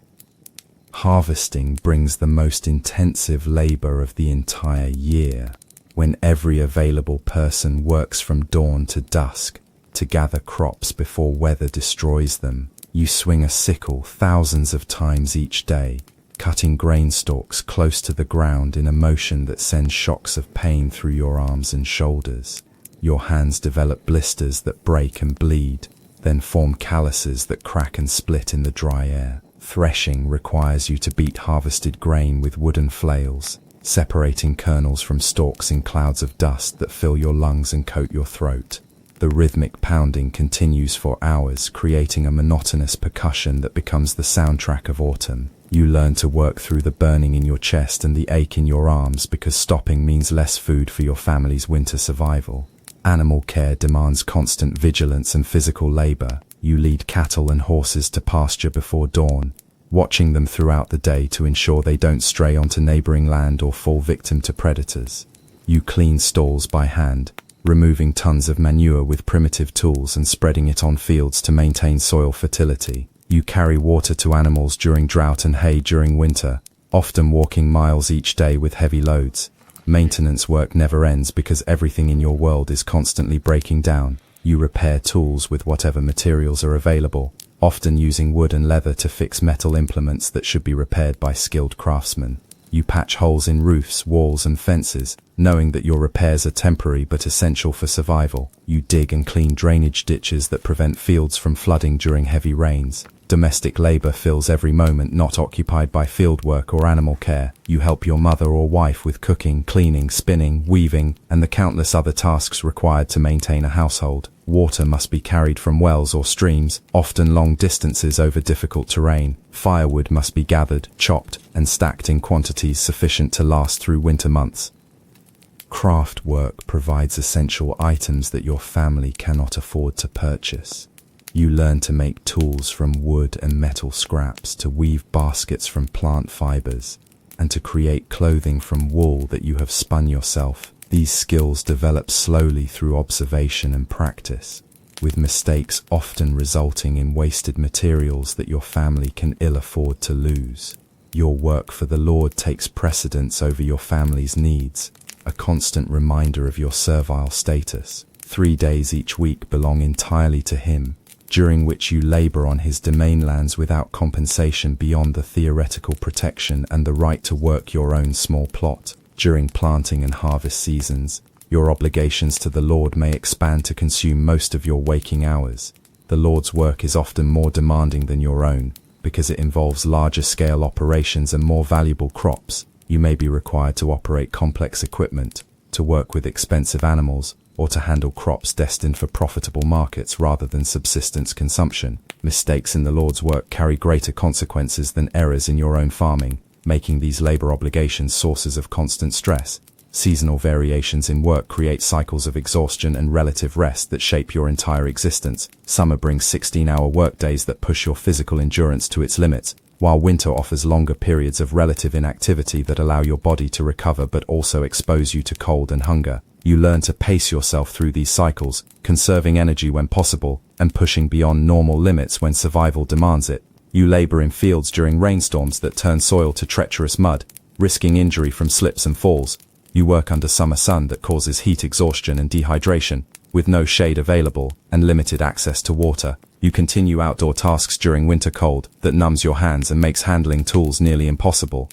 Harvesting brings the most intensive labor of the entire year, when every available person works from dawn to dusk to gather crops before weather destroys them. You swing a sickle thousands of times each day, cutting grain stalks close to the ground in a motion that sends shocks of pain through your arms and shoulders. Your hands develop blisters that break and bleed, then form calluses that crack and split in the dry air. Threshing requires you to beat harvested grain with wooden flails, separating kernels from stalks in clouds of dust that fill your lungs and coat your throat. The rhythmic pounding continues for hours, creating a monotonous percussion that becomes the soundtrack of autumn. You learn to work through the burning in your chest and the ache in your arms because stopping means less food for your family's winter survival. Animal care demands constant vigilance and physical labor. You lead cattle and horses to pasture before dawn, watching them throughout the day to ensure they don't stray onto neighboring land or fall victim to predators. You clean stalls by hand, removing tons of manure with primitive tools and spreading it on fields to maintain soil fertility. You carry water to animals during drought and hay during winter, often walking miles each day with heavy loads. Maintenance work never ends because everything in your world is constantly breaking down. You repair tools with whatever materials are available, often using wood and leather to fix metal implements that should be repaired by skilled craftsmen. You patch holes in roofs, walls, and fences, knowing that your repairs are temporary but essential for survival. You dig and clean drainage ditches that prevent fields from flooding during heavy rains. Domestic labor fills every moment not occupied by field work or animal care. You help your mother or wife with cooking, cleaning, spinning, weaving, and the countless other tasks required to maintain a household. Water must be carried from wells or streams, often long distances over difficult terrain. Firewood must be gathered, chopped, and stacked in quantities sufficient to last through winter months. Craft work provides essential items that your family cannot afford to purchase. You learn to make tools from wood and metal scraps, to weave baskets from plant fibers, and to create clothing from wool that you have spun yourself. These skills develop slowly through observation and practice, with mistakes often resulting in wasted materials that your family can ill afford to lose. Your work for the Lord takes precedence over your family's needs, a constant reminder of your servile status. 3 days each week belong entirely to Him, during which you labor on His domain lands without compensation beyond the theoretical protection and the right to work your own small plot. During planting and harvest seasons, your obligations to the Lord may expand to consume most of your waking hours. The Lord's work is often more demanding than your own, because it involves larger scale operations and more valuable crops. You may be required to operate complex equipment, to work with expensive animals, or to handle crops destined for profitable markets rather than subsistence consumption. Mistakes in the Lord's work carry greater consequences than errors in your own farming, making these labor obligations sources of constant stress. Seasonal variations in work create cycles of exhaustion and relative rest that shape your entire existence. Summer brings 16-hour workdays that push your physical endurance to its limits, while winter offers longer periods of relative inactivity that allow your body to recover but also expose you to cold and hunger. You learn to pace yourself through these cycles, conserving energy when possible, and pushing beyond normal limits when survival demands it. You labor in fields during rainstorms that turn soil to treacherous mud, risking injury from slips and falls. You work under summer sun that causes heat exhaustion and dehydration. With no shade available and limited access to water, you continue outdoor tasks during winter cold that numbs your hands and makes handling tools nearly impossible.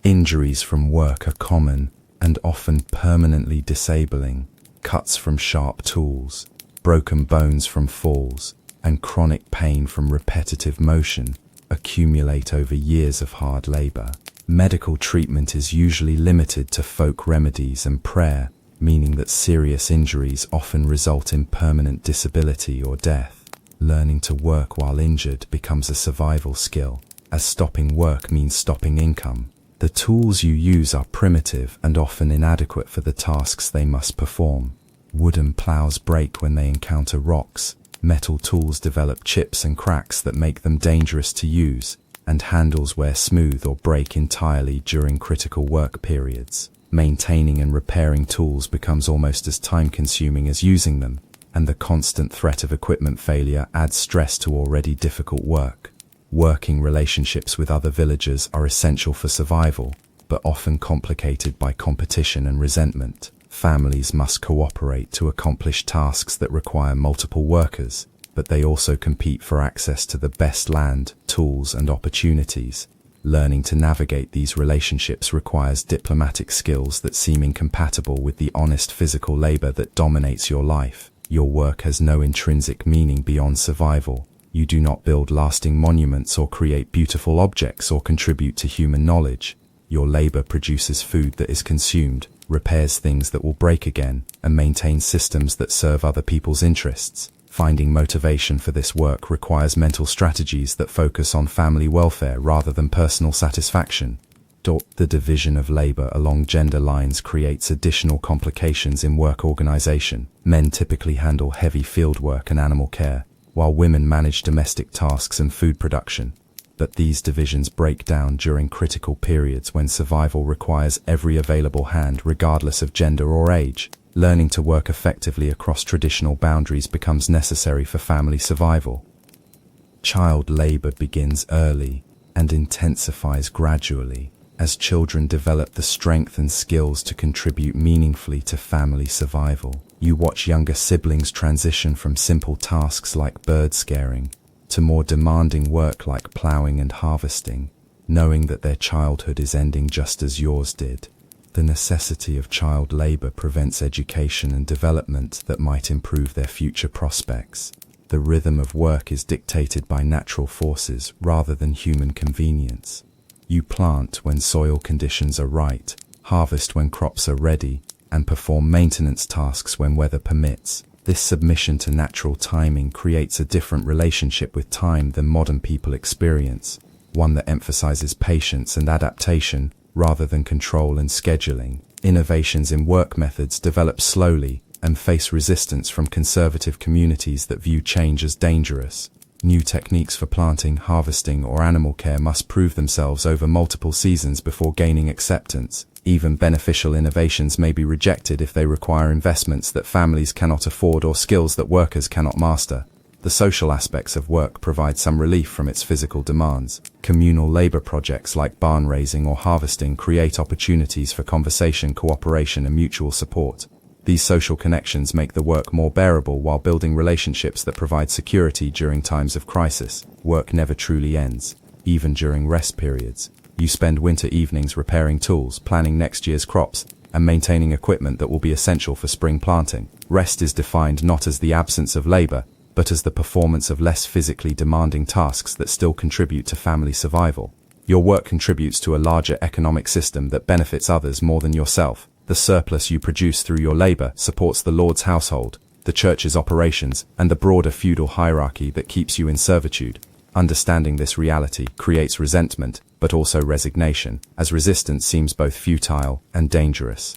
Injuries from work are common and often permanently disabling. Cuts from sharp tools, broken bones from falls, and chronic pain from repetitive motion accumulate over years of hard labor. Medical treatment is usually limited to folk remedies and prayer, meaning that serious injuries often result in permanent disability or death. Learning to work while injured becomes a survival skill, as stopping work means stopping income. The tools you use are primitive and often inadequate for the tasks they must perform. Wooden plows break when they encounter rocks, metal tools develop chips and cracks that make them dangerous to use, and handles wear smooth or break entirely during critical work periods. Maintaining and repairing tools becomes almost as time-consuming as using them, and the constant threat of equipment failure adds stress to already difficult work. Working relationships with other villagers are essential for survival, but often complicated by competition and resentment. Families must cooperate to accomplish tasks that require multiple workers, but they also compete for access to the best land, tools, and opportunities. Learning to navigate these relationships requires diplomatic skills that seem incompatible with the honest physical labor that dominates your life. Your work has no intrinsic meaning beyond survival. You do not build lasting monuments or create beautiful objects or contribute to human knowledge. Your labor produces food that is consumed, repairs things that will break again, and maintains systems that serve other people's interests. Finding motivation for this work requires mental strategies that focus on family welfare rather than personal satisfaction. The division of labor along gender lines creates additional complications in work organization. Men typically handle heavy fieldwork and animal care, while women manage domestic tasks and food production. But these divisions break down during critical periods when survival requires every available hand regardless of gender or age. Learning to work effectively across traditional boundaries becomes necessary for family survival. Child labor begins early and intensifies gradually as children develop the strength and skills to contribute meaningfully to family survival. You watch younger siblings transition from simple tasks like bird scaring to more demanding work like plowing and harvesting, knowing that their childhood is ending just as yours did. The necessity of child labor prevents education and development that might improve their future prospects. The rhythm of work is dictated by natural forces rather than human convenience. You plant when soil conditions are right, harvest when crops are ready, and perform maintenance tasks when weather permits. This submission to natural timing creates a different relationship with time than modern people experience, one that emphasizes patience and adaptation rather than control and scheduling. Innovations in work methods develop slowly and face resistance from conservative communities that view change as dangerous. New techniques for planting, harvesting, or animal care must prove themselves over multiple seasons before gaining acceptance. Even beneficial innovations may be rejected if they require investments that families cannot afford or skills that workers cannot master. The social aspects of work provide some relief from its physical demands. Communal labor projects like barn raising or harvesting create opportunities for conversation, cooperation, and mutual support. These social connections make the work more bearable while building relationships that provide security during times of crisis. Work never truly ends, even during rest periods. You spend winter evenings repairing tools, planning next year's crops, and maintaining equipment that will be essential for spring planting. Rest is defined not as the absence of labor, but as the performance of less physically demanding tasks that still contribute to family survival. Your work contributes to a larger economic system that benefits others more than yourself. The surplus you produce through your labor supports the Lord's household, the church's operations, and the broader feudal hierarchy that keeps you in servitude. Understanding this reality creates resentment, but also resignation, as resistance seems both futile and dangerous.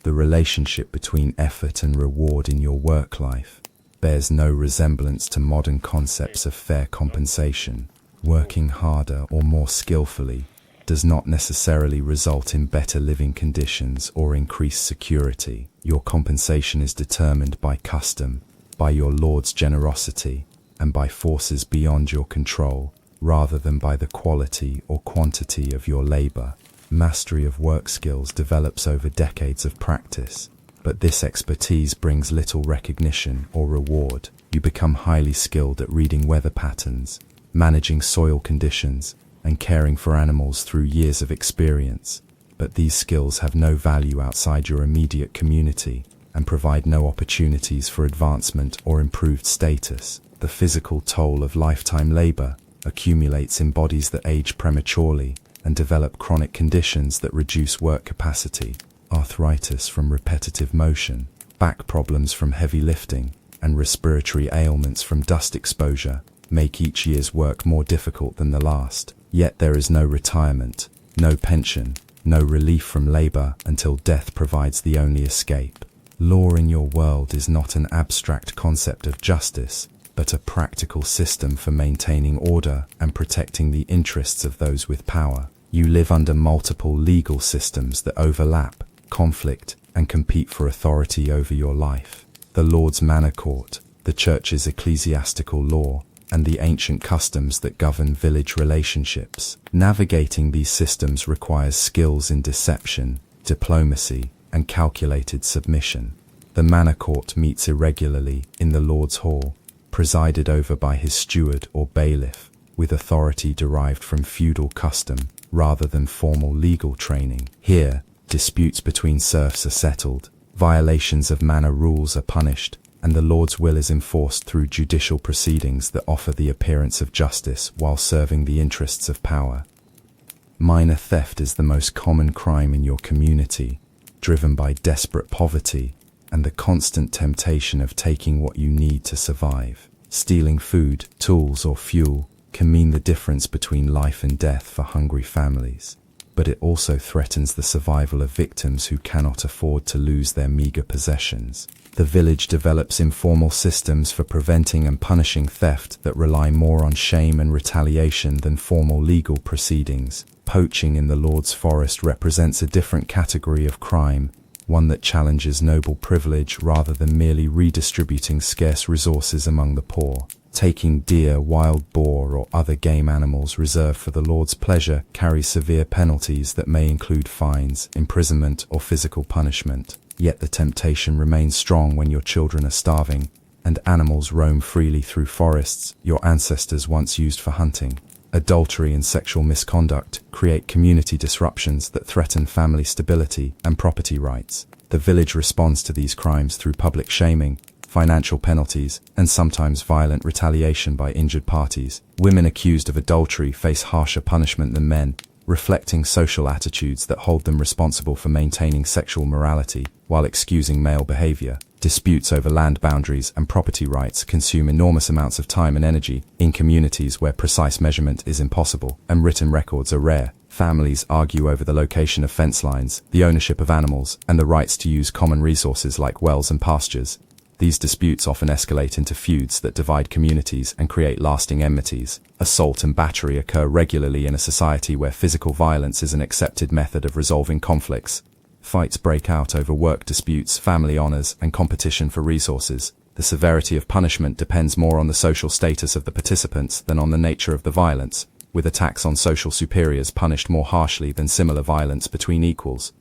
The relationship between effort and reward in your work life bears no resemblance to modern concepts of fair compensation. Working harder or more skillfully does not necessarily result in better living conditions or increased security. Your compensation is determined by custom, by your Lord's generosity, and by forces beyond your control, rather than by the quality or quantity of your labor. Mastery of work skills develops over decades of practice, but this expertise brings little recognition or reward. You become highly skilled at reading weather patterns, managing soil conditions, and caring for animals through years of experience. But these skills have no value outside your immediate community and provide no opportunities for advancement or improved status. The physical toll of lifetime labor accumulates in bodies that age prematurely and develop chronic conditions that reduce work capacity. Arthritis from repetitive motion, back problems from heavy lifting, and respiratory ailments from dust exposure make each year's work more difficult than the last. Yet there is no retirement, no pension, no relief from labor until death provides the only escape. Law in your world is not an abstract concept of justice, but a practical system for maintaining order and protecting the interests of those with power. You live under multiple legal systems that overlap, conflict, and compete for authority over your life. The Lord's manor court, the church's ecclesiastical law, and the ancient customs that govern village relationships. Navigating these systems requires skills in deception, diplomacy, and calculated submission. The manor court meets irregularly in the Lord's hall, presided over by his steward or bailiff, with authority derived from feudal custom rather than formal legal training. Here, disputes between serfs are settled, violations of manor rules are punished, and the Lord's will is enforced through judicial proceedings that offer the appearance of justice while serving the interests of power. Minor theft is the most common crime in your community, driven by desperate poverty and the constant temptation of taking what you need to survive. Stealing food, tools, or fuel can mean the difference between life and death for hungry families, but it also threatens the survival of victims who cannot afford to lose their meager possessions. The village develops informal systems for preventing and punishing theft that rely more on shame and retaliation than formal legal proceedings. Poaching in the Lord's forest represents a different category of crime, one that challenges noble privilege rather than merely redistributing scarce resources among the poor. Taking deer, wild boar, or other game animals reserved for the Lord's pleasure carries severe penalties that may include fines, imprisonment, or physical punishment. Yet the temptation remains strong when your children are starving, and animals roam freely through forests your ancestors once used for hunting. Adultery and sexual misconduct create community disruptions that threaten family stability and property rights. The village responds to these crimes through public shaming, financial penalties, and sometimes violent retaliation by injured parties. Women accused of adultery face harsher punishment than men, reflecting social attitudes that hold them responsible for maintaining sexual morality while excusing male behavior. Disputes over land boundaries and property rights consume enormous amounts of time and energy in communities where precise measurement is impossible and written records are rare. Families argue over the location of fence lines, the ownership of animals, and the rights to use common resources like wells and pastures. These disputes often escalate into feuds that divide communities and create lasting enmities. Assault and battery occur regularly in a society where physical violence is an accepted method of resolving conflicts. Fights break out over work disputes, family honors, and competition for resources. The severity of punishment depends more on the social status of the participants than on the nature of the violence, with attacks on social superiors punished more harshly than similar violence between equals.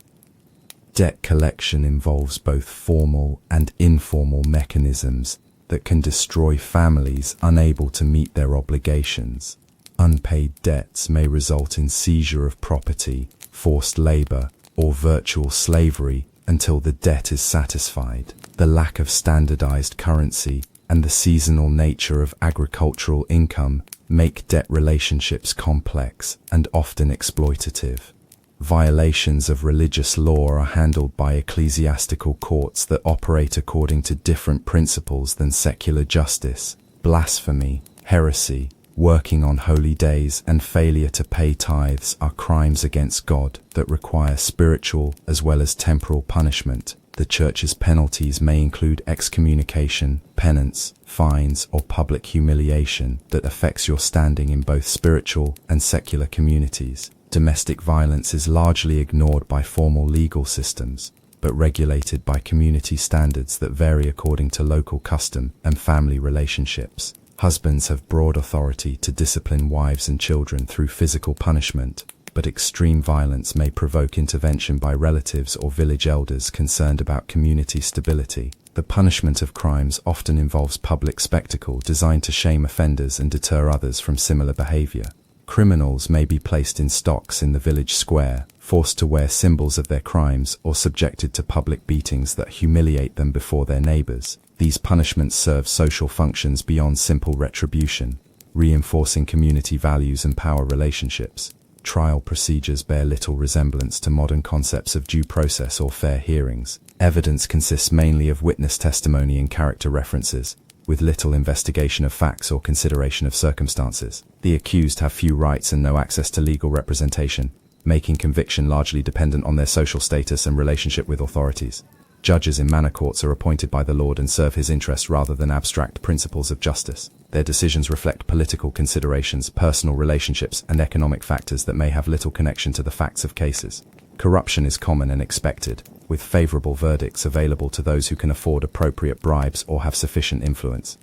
Debt collection involves both formal and informal mechanisms that can destroy families unable to meet their obligations. Unpaid debts may result in seizure of property, forced labor, or virtual slavery until the debt is satisfied. The lack of standardized currency and the seasonal nature of agricultural income make debt relationships complex and often exploitative. Violations of religious law are handled by ecclesiastical courts that operate according to different principles than secular justice. Blasphemy, heresy, working on holy days, and failure to pay tithes are crimes against God that require spiritual as well as temporal punishment. The Church's penalties may include excommunication, penance, fines, or public humiliation that affects your standing in both spiritual and secular communities. Domestic violence is largely ignored by formal legal systems, but regulated by community standards that vary according to local custom and family relationships. Husbands have broad authority to discipline wives and children through physical punishment, but extreme violence may provoke intervention by relatives or village elders concerned about community stability. The punishment of crimes often involves public spectacle designed to shame offenders and deter others from similar behavior. Criminals may be placed in stocks in the village square, forced to wear symbols of their crimes, or subjected to public beatings that humiliate them before their neighbors. These punishments serve social functions beyond simple retribution, reinforcing community values and power relationships. Trial procedures bear little resemblance to modern concepts of due process or fair hearings. Evidence consists mainly of witness testimony and character references, with little investigation of facts or consideration of circumstances. The accused have few rights and no access to legal representation, making conviction largely dependent on their social status and relationship with authorities. Judges in manor courts are appointed by the Lord and serve his interests rather than abstract principles of justice. Their decisions reflect political considerations, personal relationships, and economic factors that may have little connection to the facts of cases. Corruption is common and expected, with favorable verdicts available to those who can afford appropriate bribes or have sufficient influence.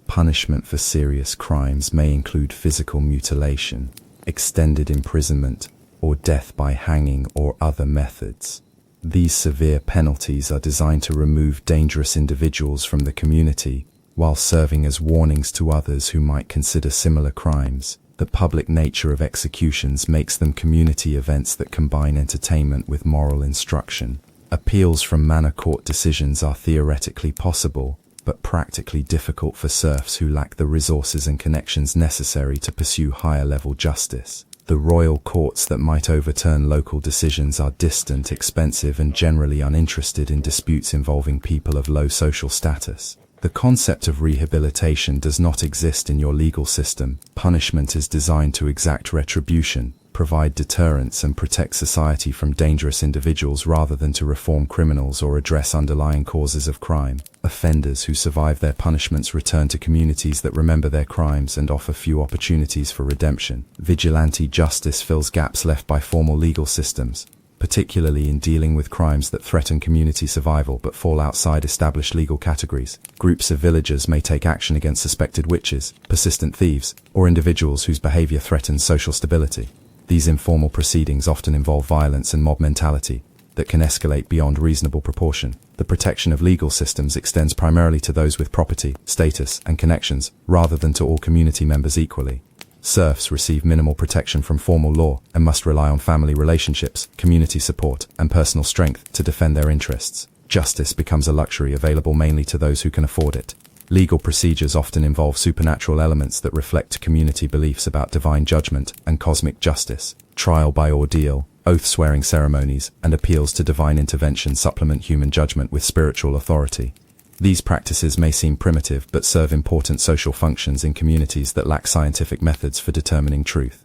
Punishment for serious crimes may include physical mutilation, extended imprisonment, or death by hanging or other methods. These severe penalties are designed to remove dangerous individuals from the community, while serving as warnings to others who might consider similar crimes. The public nature of executions makes them community events that combine entertainment with moral instruction. Appeals from manor court decisions are theoretically possible, but practically difficult for serfs who lack the resources and connections necessary to pursue higher-level justice. The royal courts that might overturn local decisions are distant, expensive, and generally uninterested in disputes involving people of low social status. The concept of rehabilitation does not exist in your legal system. Punishment is designed to exact retribution, provide deterrence, and protect society from dangerous individuals rather than to reform criminals or address underlying causes of crime. Offenders who survive their punishments return to communities that remember their crimes and offer few opportunities for redemption. Vigilante justice fills gaps left by formal legal systems, particularly in dealing with crimes that threaten community survival but fall outside established legal categories. Groups of villagers may take action against suspected witches, persistent thieves, or individuals whose behavior threatens social stability. These informal proceedings often involve violence and mob mentality that can escalate beyond reasonable proportion. The protection of legal systems extends primarily to those with property, status, and connections, rather than to all community members equally. Serfs receive minimal protection from formal law and must rely on family relationships, community support, and personal strength to defend their interests. Justice becomes a luxury available mainly to those who can afford it. Legal procedures often involve supernatural elements that reflect community beliefs about divine judgment and cosmic justice. Trial by ordeal, oath-swearing ceremonies, and appeals to divine intervention supplement human judgment with spiritual authority. These practices may seem primitive but serve important social functions in communities that lack scientific methods for determining truth.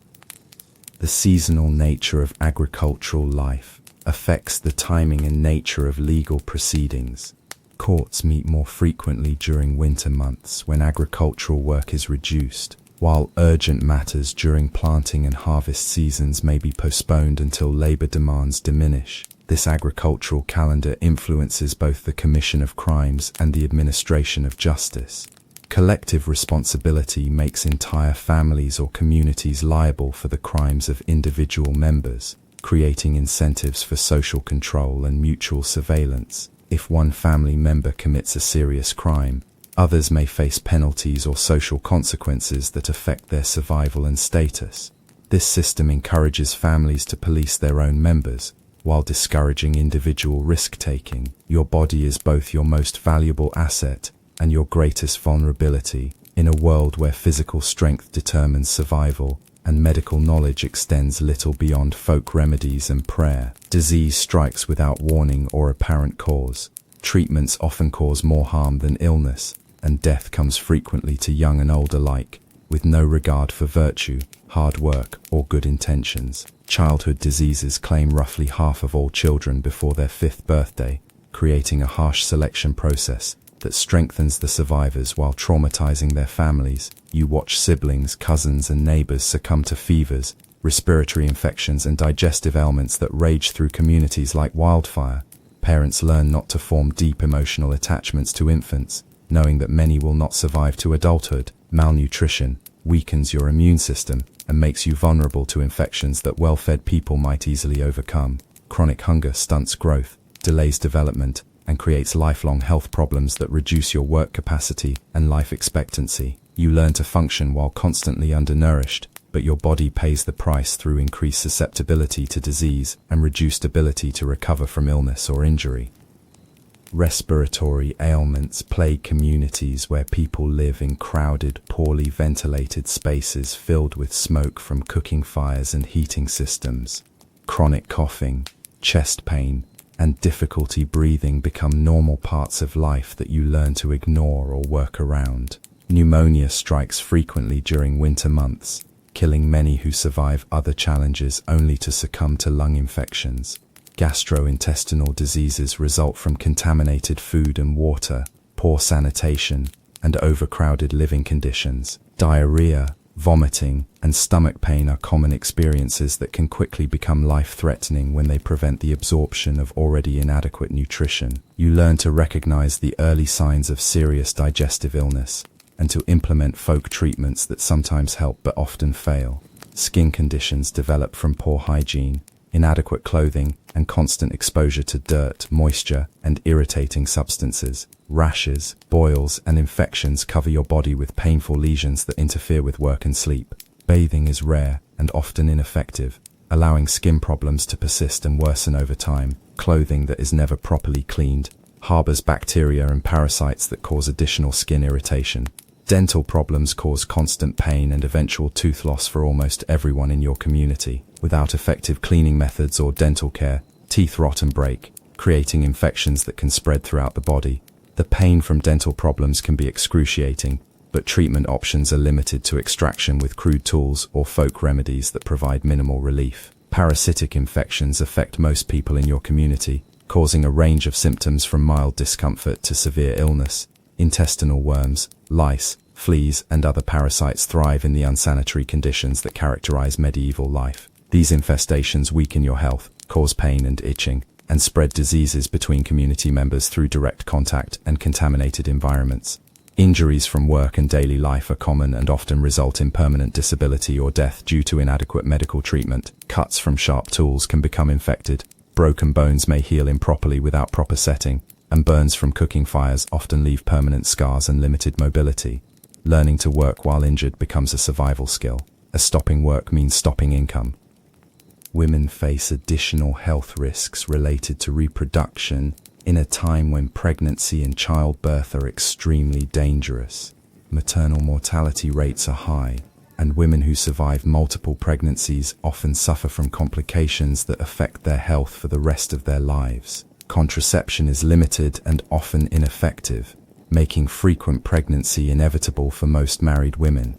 The seasonal nature of agricultural life affects the timing and nature of legal proceedings. Courts meet more frequently during winter months when agricultural work is reduced, while urgent matters during planting and harvest seasons may be postponed until labor demands diminish. This agricultural calendar influences both the commission of crimes and the administration of justice. Collective responsibility makes entire families or communities liable for the crimes of individual members, creating incentives for social control and mutual surveillance. If one family member commits a serious crime, others may face penalties or social consequences that affect their survival and status. This system encourages families to police their own members, while discouraging individual risk-taking. Your body is both your most valuable asset and your greatest vulnerability. In a world where physical strength determines survival and medical knowledge extends little beyond folk remedies and prayer, disease strikes without warning or apparent cause. Treatments often cause more harm than illness, and death comes frequently to young and old alike, with no regard for virtue, hard work, or good intentions. Childhood diseases claim roughly half of all children before their 5th birthday, creating a harsh selection process that strengthens the survivors while traumatizing their families. You watch siblings, cousins, and neighbors succumb to fevers, respiratory infections, and digestive ailments that rage through communities like wildfire. Parents learn not to form deep emotional attachments to infants, knowing that many will not survive to adulthood. Malnutrition weakens your immune system and makes you vulnerable to infections that well-fed people might easily overcome. Chronic hunger stunts growth, delays development, and creates lifelong health problems that reduce your work capacity and life expectancy. You learn to function while constantly undernourished, but your body pays the price through increased susceptibility to disease and reduced ability to recover from illness or injury. Respiratory ailments plague communities where people live in crowded, poorly ventilated spaces filled with smoke from cooking fires and heating systems. Chronic coughing, chest pain, and difficulty breathing become normal parts of life that you learn to ignore or work around. Pneumonia strikes frequently during winter months, killing many who survive other challenges only to succumb to lung infections. Gastrointestinal diseases result from contaminated food and water, poor sanitation, and overcrowded living conditions. Diarrhea, vomiting, and stomach pain are common experiences that can quickly become life-threatening when they prevent the absorption of already inadequate nutrition. You learn to recognize the early signs of serious digestive illness and to implement folk treatments that sometimes help but often fail. Skin conditions develop from poor hygiene, inadequate clothing, and constant exposure to dirt, moisture, and irritating substances. Rashes, boils, and infections cover your body with painful lesions that interfere with work and sleep. Bathing is rare and often ineffective, allowing skin problems to persist and worsen over time. Clothing that is never properly cleaned harbors bacteria and parasites that cause additional skin irritation. Dental problems cause constant pain and eventual tooth loss for almost everyone in your community. Without effective cleaning methods or dental care, teeth rot and break, creating infections that can spread throughout the body. The pain from dental problems can be excruciating, but treatment options are limited to extraction with crude tools or folk remedies that provide minimal relief. Parasitic infections affect most people in your community, causing a range of symptoms from mild discomfort to severe illness. Intestinal worms, lice, fleas, and other parasites thrive in the unsanitary conditions that characterize medieval life. These infestations weaken your health, cause pain and itching, and spread diseases between community members through direct contact and contaminated environments. Injuries from work and daily life are common and often result in permanent disability or death due to inadequate medical treatment. Cuts from sharp tools can become infected, broken bones may heal improperly without proper setting, and burns from cooking fires often leave permanent scars and limited mobility. Learning to work while injured becomes a survival skill, as stopping work means stopping income. Women face additional health risks related to reproduction in a time when pregnancy and childbirth are extremely dangerous. Maternal mortality rates are high, and women who survive multiple pregnancies often suffer from complications that affect their health for the rest of their lives. Contraception is limited and often ineffective, making frequent pregnancy inevitable for most married women.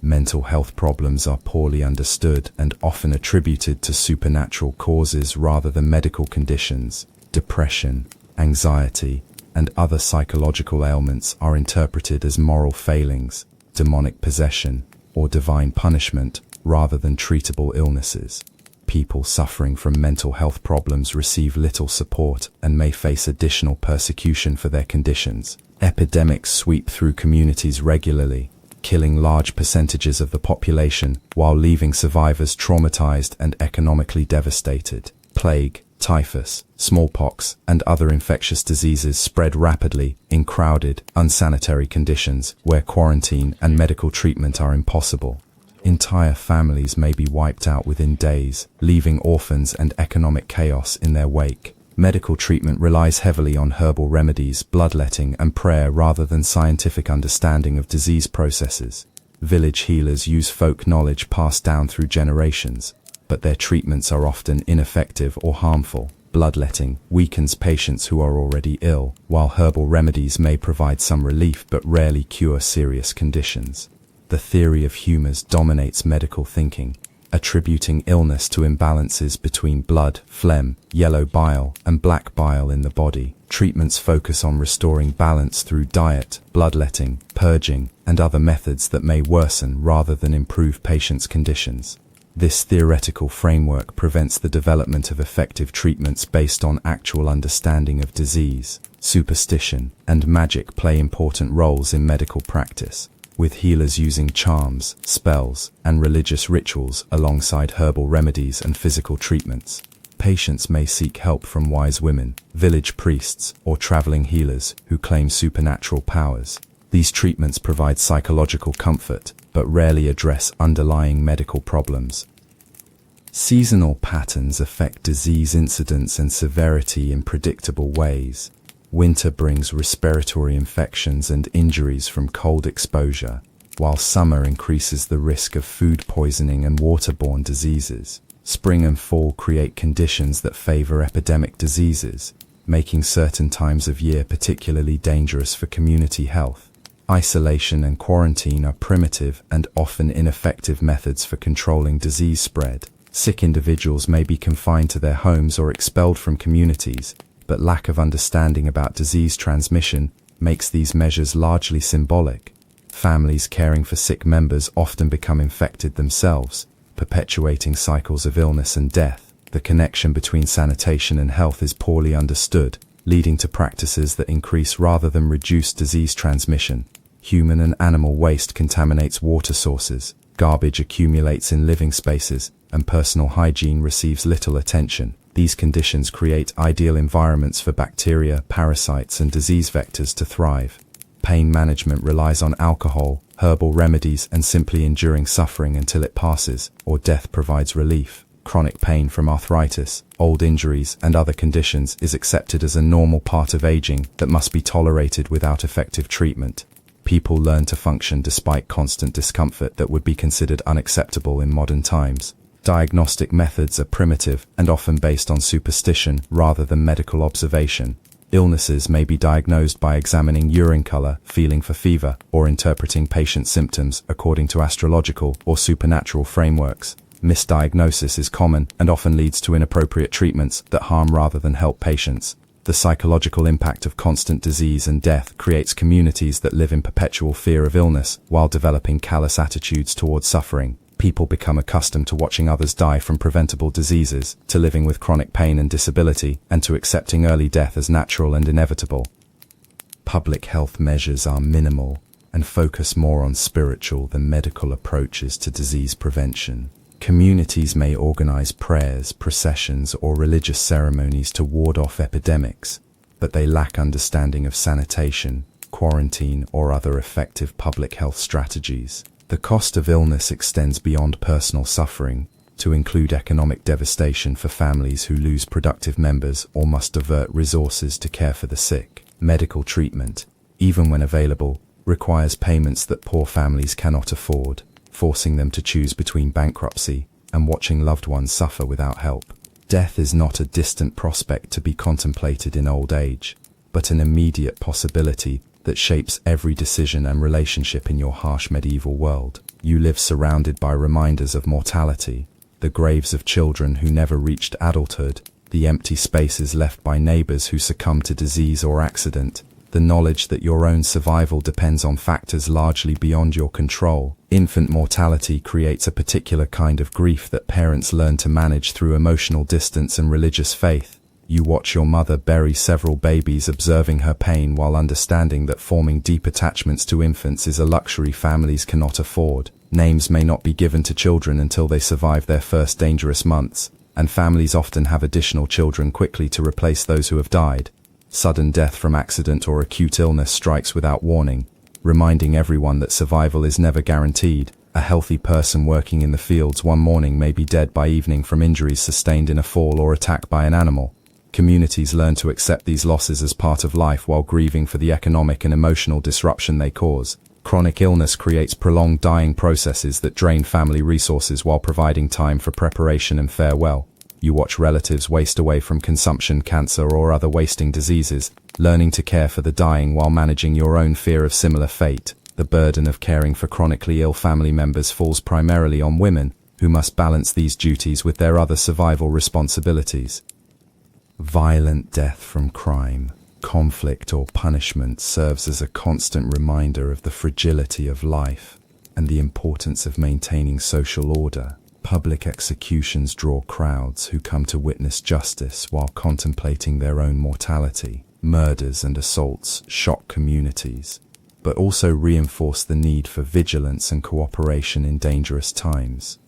Mental health problems are poorly understood and often attributed to supernatural causes rather than medical conditions. Depression, anxiety, and other psychological ailments are interpreted as moral failings, demonic possession, or divine punishment rather than treatable illnesses. People suffering from mental health problems receive little support and may face additional persecution for their conditions. Epidemics sweep through communities regularly, killing large percentages of the population while leaving survivors traumatized and economically devastated. Plague, typhus, smallpox, and other infectious diseases spread rapidly in crowded, unsanitary conditions where quarantine and medical treatment are impossible. Entire families may be wiped out within days, leaving orphans and economic chaos in their wake. Medical treatment relies heavily on herbal remedies, bloodletting, and prayer rather than scientific understanding of disease processes. Village healers use folk knowledge passed down through generations, but their treatments are often ineffective or harmful. Bloodletting weakens patients who are already ill, while herbal remedies may provide some relief but rarely cure serious conditions. The theory of humours dominates medical thinking, attributing illness to imbalances between blood, phlegm, yellow bile, and black bile in the body. Treatments focus on restoring balance through diet, bloodletting, purging, and other methods that may worsen rather than improve patients' conditions. This theoretical framework prevents the development of effective treatments based on actual understanding of disease. Superstition and magic play important roles in medical practice, with healers using charms, spells, and religious rituals alongside herbal remedies and physical treatments. Patients may seek help from wise women, village priests, or traveling healers who claim supernatural powers. These treatments provide psychological comfort, but rarely address underlying medical problems. Seasonal patterns affect disease incidence and severity in predictable ways. Winter brings respiratory infections and injuries from cold exposure, while summer increases the risk of food poisoning and waterborne diseases. Spring and fall create conditions that favor epidemic diseases, making certain times of year particularly dangerous for community health. Isolation and quarantine are primitive and often ineffective methods for controlling disease spread. Sick individuals may be confined to their homes or expelled from communities, but lack of understanding about disease transmission makes these measures largely symbolic. Families caring for sick members often become infected themselves, perpetuating cycles of illness and death. The connection between sanitation and health is poorly understood, leading to practices that increase rather than reduce disease transmission. Human and animal waste contaminates water sources, garbage accumulates in living spaces, and personal hygiene receives little attention. These conditions create ideal environments for bacteria, parasites, and disease vectors to thrive. Pain management relies on alcohol, herbal remedies, and simply enduring suffering until it passes, or death provides relief. Chronic pain from arthritis, old injuries, and other conditions is accepted as a normal part of aging that must be tolerated without effective treatment. People learn to function despite constant discomfort that would be considered unacceptable in modern times. Diagnostic methods are primitive and often based on superstition rather than medical observation. Illnesses may be diagnosed by examining urine color, feeling for fever, or interpreting patient symptoms according to astrological or supernatural frameworks. Misdiagnosis is common and often leads to inappropriate treatments that harm rather than help patients. The psychological impact of constant disease and death creates communities that live in perpetual fear of illness while developing callous attitudes towards suffering. People become accustomed to watching others die from preventable diseases, to living with chronic pain and disability, and to accepting early death as natural and inevitable. Public health measures are minimal and focus more on spiritual than medical approaches to disease prevention. Communities may organize prayers, processions, or religious ceremonies to ward off epidemics, but they lack understanding of sanitation, quarantine, or other effective public health strategies. The cost of illness extends beyond personal suffering, to include economic devastation for families who lose productive members or must divert resources to care for the sick. Medical treatment, even when available, requires payments that poor families cannot afford, forcing them to choose between bankruptcy and watching loved ones suffer without help. Death is not a distant prospect to be contemplated in old age, but an immediate possibility that shapes every decision and relationship in your harsh medieval world. You live surrounded by reminders of mortality, the graves of children who never reached adulthood, the empty spaces left by neighbors who succumb to disease or accident, the knowledge that your own survival depends on factors largely beyond your control. Infant mortality creates a particular kind of grief that parents learn to manage through emotional distance and religious faith. You watch your mother bury several babies, observing her pain while understanding that forming deep attachments to infants is a luxury families cannot afford. Names may not be given to children until they survive their first dangerous months, and families often have additional children quickly to replace those who have died. Sudden death from accident or acute illness strikes without warning, reminding everyone that survival is never guaranteed. A healthy person working in the fields one morning may be dead by evening from injuries sustained in a fall or attack by an animal. Communities learn to accept these losses as part of life while grieving for the economic and emotional disruption they cause. Chronic illness creates prolonged dying processes that drain family resources while providing time for preparation and farewell. You watch relatives waste away from consumption, cancer, or other wasting diseases, learning to care for the dying while managing your own fear of similar fate. The burden of caring for chronically ill family members falls primarily on women, who must balance these duties with their other survival responsibilities. Violent death from crime, conflict, or punishment serves as a constant reminder of the fragility of life and the importance of maintaining social order. Public executions draw crowds who come to witness justice while contemplating their own mortality. Murders and assaults shock communities, but also reinforce the need for vigilance and cooperation in dangerous times.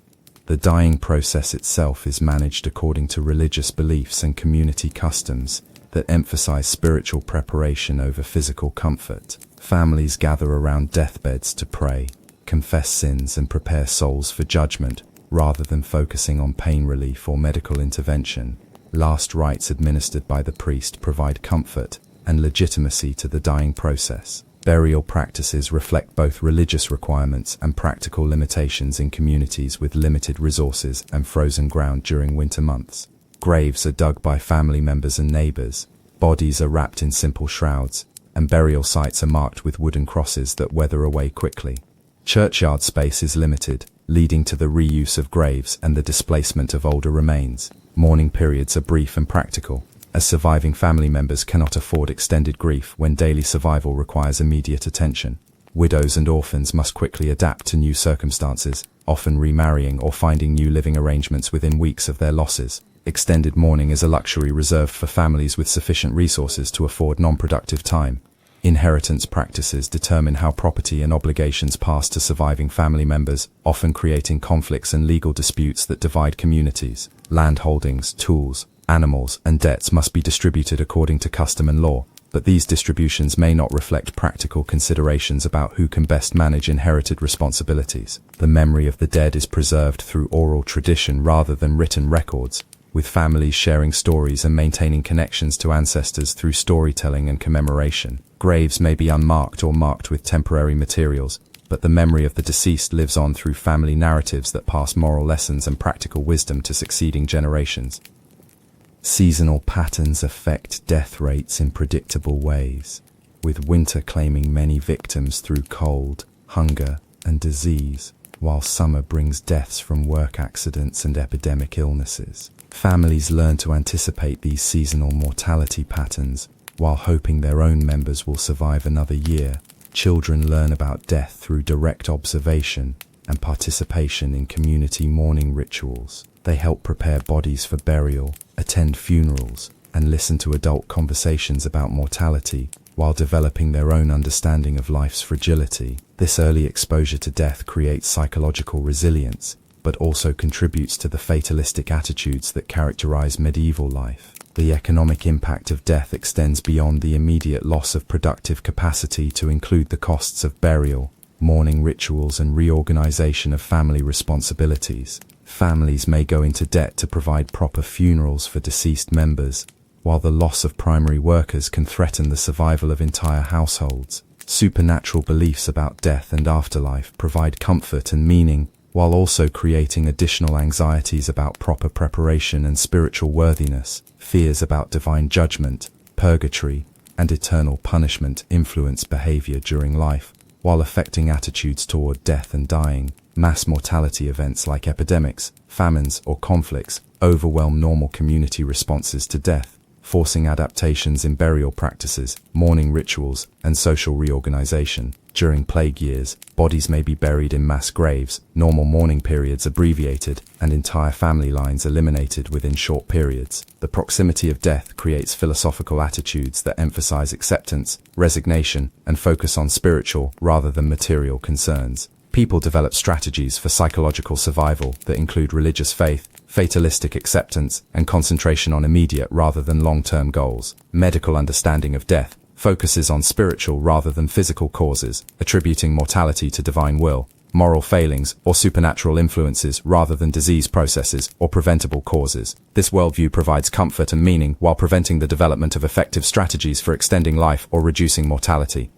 The dying process itself is managed according to religious beliefs and community customs that emphasize spiritual preparation over physical comfort. Families gather around deathbeds to pray, confess sins, and prepare souls for judgment, rather than focusing on pain relief or medical intervention. Last rites administered by the priest provide comfort and legitimacy to the dying process. Burial practices reflect both religious requirements and practical limitations in communities with limited resources and frozen ground during winter months. Graves are dug by family members and neighbors, bodies are wrapped in simple shrouds, and burial sites are marked with wooden crosses that weather away quickly. Churchyard space is limited, leading to the reuse of graves and the displacement of older remains. Mourning periods are brief and practical, as surviving family members cannot afford extended grief when daily survival requires immediate attention. Widows and orphans must quickly adapt to new circumstances, often remarrying or finding new living arrangements within weeks of their losses. Extended mourning is a luxury reserved for families with sufficient resources to afford non-productive time. Inheritance practices determine how property and obligations pass to surviving family members, often creating conflicts and legal disputes that divide communities. Land holdings, tools, animals, and debts must be distributed according to custom and law, but these distributions may not reflect practical considerations about who can best manage inherited responsibilities. The memory of the dead is preserved through oral tradition rather than written records, with families sharing stories and maintaining connections to ancestors through storytelling and commemoration. Graves may be unmarked or marked with temporary materials, but the memory of the deceased lives on through family narratives that pass moral lessons and practical wisdom to succeeding generations. Seasonal patterns affect death rates in predictable ways, with winter claiming many victims through cold, hunger, and disease, while summer brings deaths from work accidents and epidemic illnesses. Families learn to anticipate these seasonal mortality patterns, while hoping their own members will survive another year. Children learn about death through direct observation and participation in community mourning rituals. They help prepare bodies for burial, attend funerals, and listen to adult conversations about mortality, while developing their own understanding of life's fragility. This early exposure to death creates psychological resilience, but also contributes to the fatalistic attitudes that characterize medieval life. The economic impact of death extends beyond the immediate loss of productive capacity to include the costs of burial, mourning rituals, and reorganization of family responsibilities. Families may go into debt to provide proper funerals for deceased members, while the loss of primary workers can threaten the survival of entire households. Supernatural beliefs about death and afterlife provide comfort and meaning, while also creating additional anxieties about proper preparation and spiritual worthiness. Fears about divine judgment, purgatory, and eternal punishment influence behavior during life, while affecting attitudes toward death and dying. Mass mortality events like epidemics, famines, or conflicts overwhelm normal community responses to death, forcing adaptations in burial practices, mourning rituals, and social reorganization. During plague years, bodies may be buried in mass graves, normal mourning periods abbreviated, and entire family lines eliminated within short periods. The proximity of death creates philosophical attitudes that emphasize acceptance, resignation, and focus on spiritual rather than material concerns. People develop strategies for psychological survival that include religious faith, fatalistic acceptance, and concentration on immediate rather than long-term goals. Medical understanding of death focuses on spiritual rather than physical causes, attributing mortality to divine will, moral failings, or supernatural influences rather than disease processes or preventable causes. This worldview provides comfort and meaning while preventing the development of effective strategies for extending life or reducing mortality.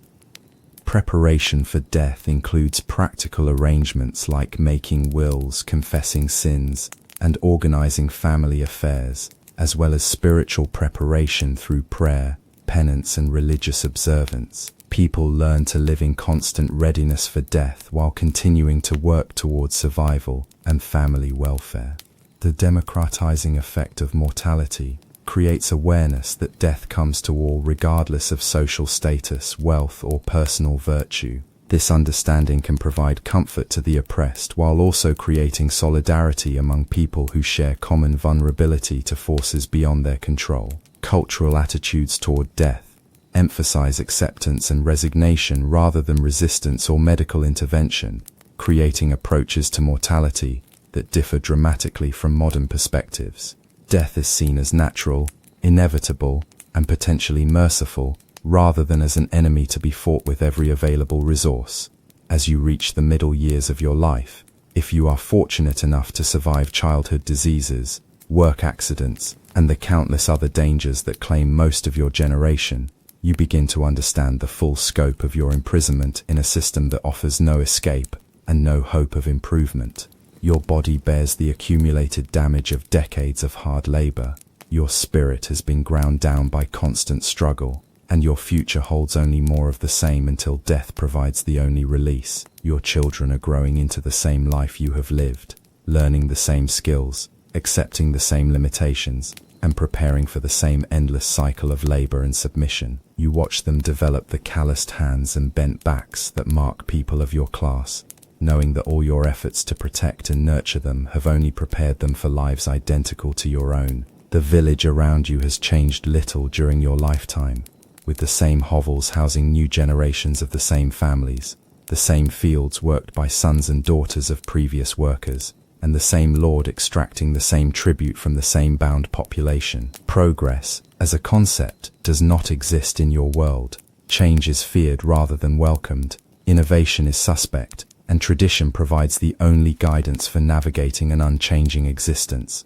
Preparation for death includes practical arrangements like making wills, confessing sins, and organizing family affairs, as well as spiritual preparation through prayer, penance, and religious observance. People learn to live in constant readiness for death while continuing to work towards survival and family welfare. The democratizing effect of mortality creates awareness that death comes to all regardless of social status, wealth, or personal virtue. This understanding can provide comfort to the oppressed while also creating solidarity among people who share common vulnerability to forces beyond their control. Cultural attitudes toward death emphasize acceptance and resignation rather than resistance or medical intervention, creating approaches to mortality that differ dramatically from modern perspectives. Death is seen as natural, inevitable, and potentially merciful, rather than as an enemy to be fought with every available resource. As you reach the middle years of your life, if you are fortunate enough to survive childhood diseases, work accidents, and the countless other dangers that claim most of your generation, you begin to understand the full scope of your imprisonment in a system that offers no escape and no hope of improvement. Your body bears the accumulated damage of decades of hard labor. Your spirit has been ground down by constant struggle, and your future holds only more of the same until death provides the only release. Your children are growing into the same life you have lived, learning the same skills, accepting the same limitations, and preparing for the same endless cycle of labor and submission. You watch them develop the calloused hands and bent backs that mark people of your class, knowing that all your efforts to protect and nurture them have only prepared them for lives identical to your own. The village around you has changed little during your lifetime, with the same hovels housing new generations of the same families, the same fields worked by sons and daughters of previous workers, and the same lord extracting the same tribute from the same bound population. Progress, as a concept, does not exist in your world. Change is feared rather than welcomed. Innovation is suspect, and tradition provides the only guidance for navigating an unchanging existence.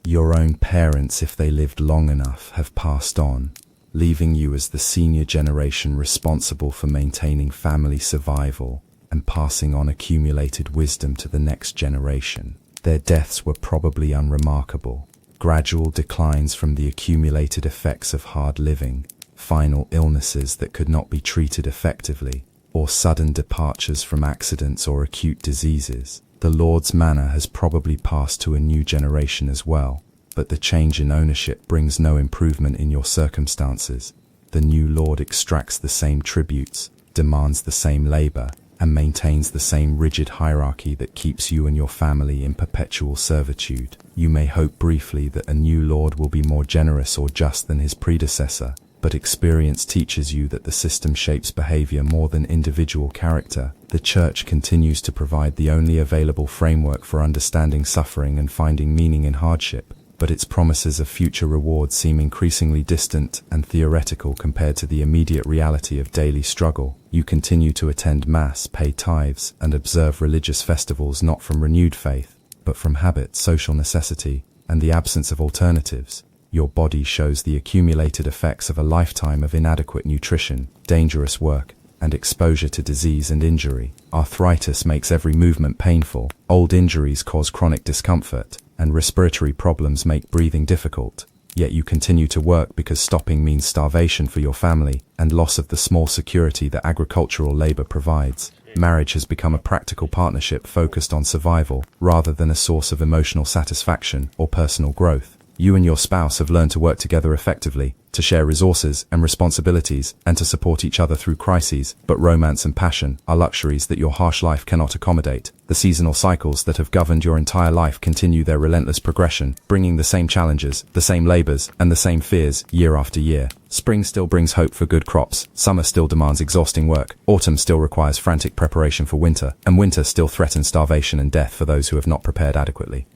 Your own parents, if they lived long enough, have passed on, leaving you as the senior generation responsible for maintaining family survival and passing on accumulated wisdom to the next generation. Their deaths were probably unremarkable, gradual declines from the accumulated effects of hard living, final illnesses that could not be treated effectively, or sudden departures from accidents or acute diseases. The Lord's manor has probably passed to a new generation as well, but the change in ownership brings no improvement in your circumstances. The new Lord extracts the same tributes, demands the same labor, and maintains the same rigid hierarchy that keeps you and your family in perpetual servitude. You may hope briefly that a new Lord will be more generous or just than his predecessor, but experience teaches you that the system shapes behavior more than individual character. The Church continues to provide the only available framework for understanding suffering and finding meaning in hardship, but its promises of future rewards seem increasingly distant and theoretical compared to the immediate reality of daily struggle. You continue to attend Mass, pay tithes, and observe religious festivals not from renewed faith, but from habit, social necessity, and the absence of alternatives. Your body shows the accumulated effects of a lifetime of inadequate nutrition, dangerous work, and exposure to disease and injury. Arthritis makes every movement painful, old injuries cause chronic discomfort, and respiratory problems make breathing difficult. Yet you continue to work because stopping means starvation for your family and loss of the small security that agricultural labor provides. Marriage has become a practical partnership focused on survival rather than a source of emotional satisfaction or personal growth. You and your spouse have learned to work together effectively, to share resources and responsibilities, and to support each other through crises, but romance and passion are luxuries that your harsh life cannot accommodate. The seasonal cycles that have governed your entire life continue their relentless progression, bringing the same challenges, the same labors, and the same fears year after year. Spring still brings hope for good crops, summer still demands exhausting work, autumn still requires frantic preparation for winter, and winter still threatens starvation and death for those who have not prepared adequately.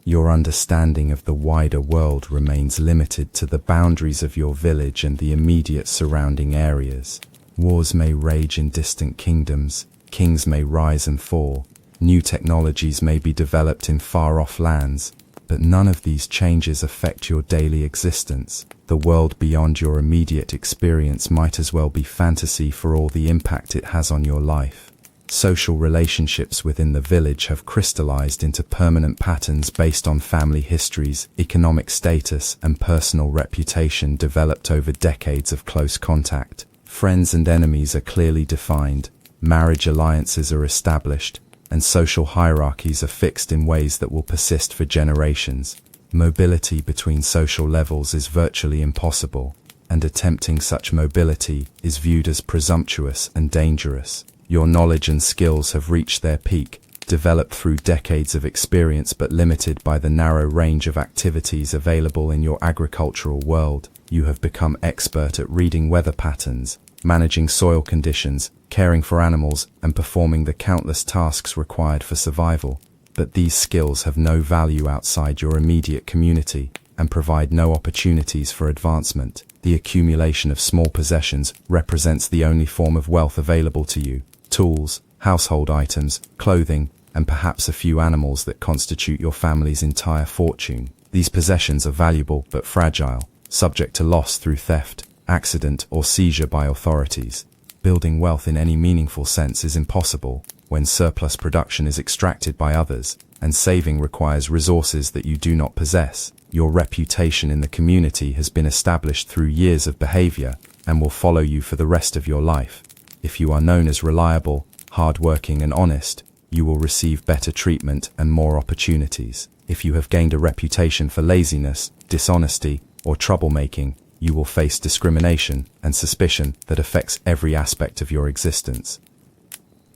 Your understanding of the wider world remains limited to the boundaries of your village and the immediate surrounding areas. Wars may rage in distant kingdoms, Kings may rise and fall. New technologies may be developed in far-off lands, but none of these changes affect your daily existence. The world beyond your immediate experience might as well be fantasy for all the impact it has on your life. Social relationships within the village have crystallized into permanent patterns based on family histories, economic status, and personal reputation developed over decades of close contact. Friends and enemies are clearly defined, marriage alliances are established, and social hierarchies are fixed in ways that will persist for generations. Mobility between social levels is virtually impossible, and attempting such mobility is viewed as presumptuous and dangerous. Your knowledge and skills have reached their peak, developed through decades of experience but limited by the narrow range of activities available in your agricultural world. You have become expert at reading weather patterns, managing soil conditions, caring for animals, and performing the countless tasks required for survival. But these skills have no value outside your immediate community and provide no opportunities for advancement. The accumulation of small possessions represents the only form of wealth available to you. Tools, household items, clothing, and perhaps a few animals that constitute your family's entire fortune. These possessions are valuable but fragile, subject to loss through theft, accident, or seizure by authorities. Building wealth in any meaningful sense is impossible when surplus production is extracted by others, and saving requires resources that you do not possess. Your reputation in the community has been established through years of behavior and will follow you for the rest of your life. If you are known as reliable, hardworking, and honest, you will receive better treatment and more opportunities. If you have gained a reputation for laziness, dishonesty, or troublemaking, you will face discrimination and suspicion that affects every aspect of your existence.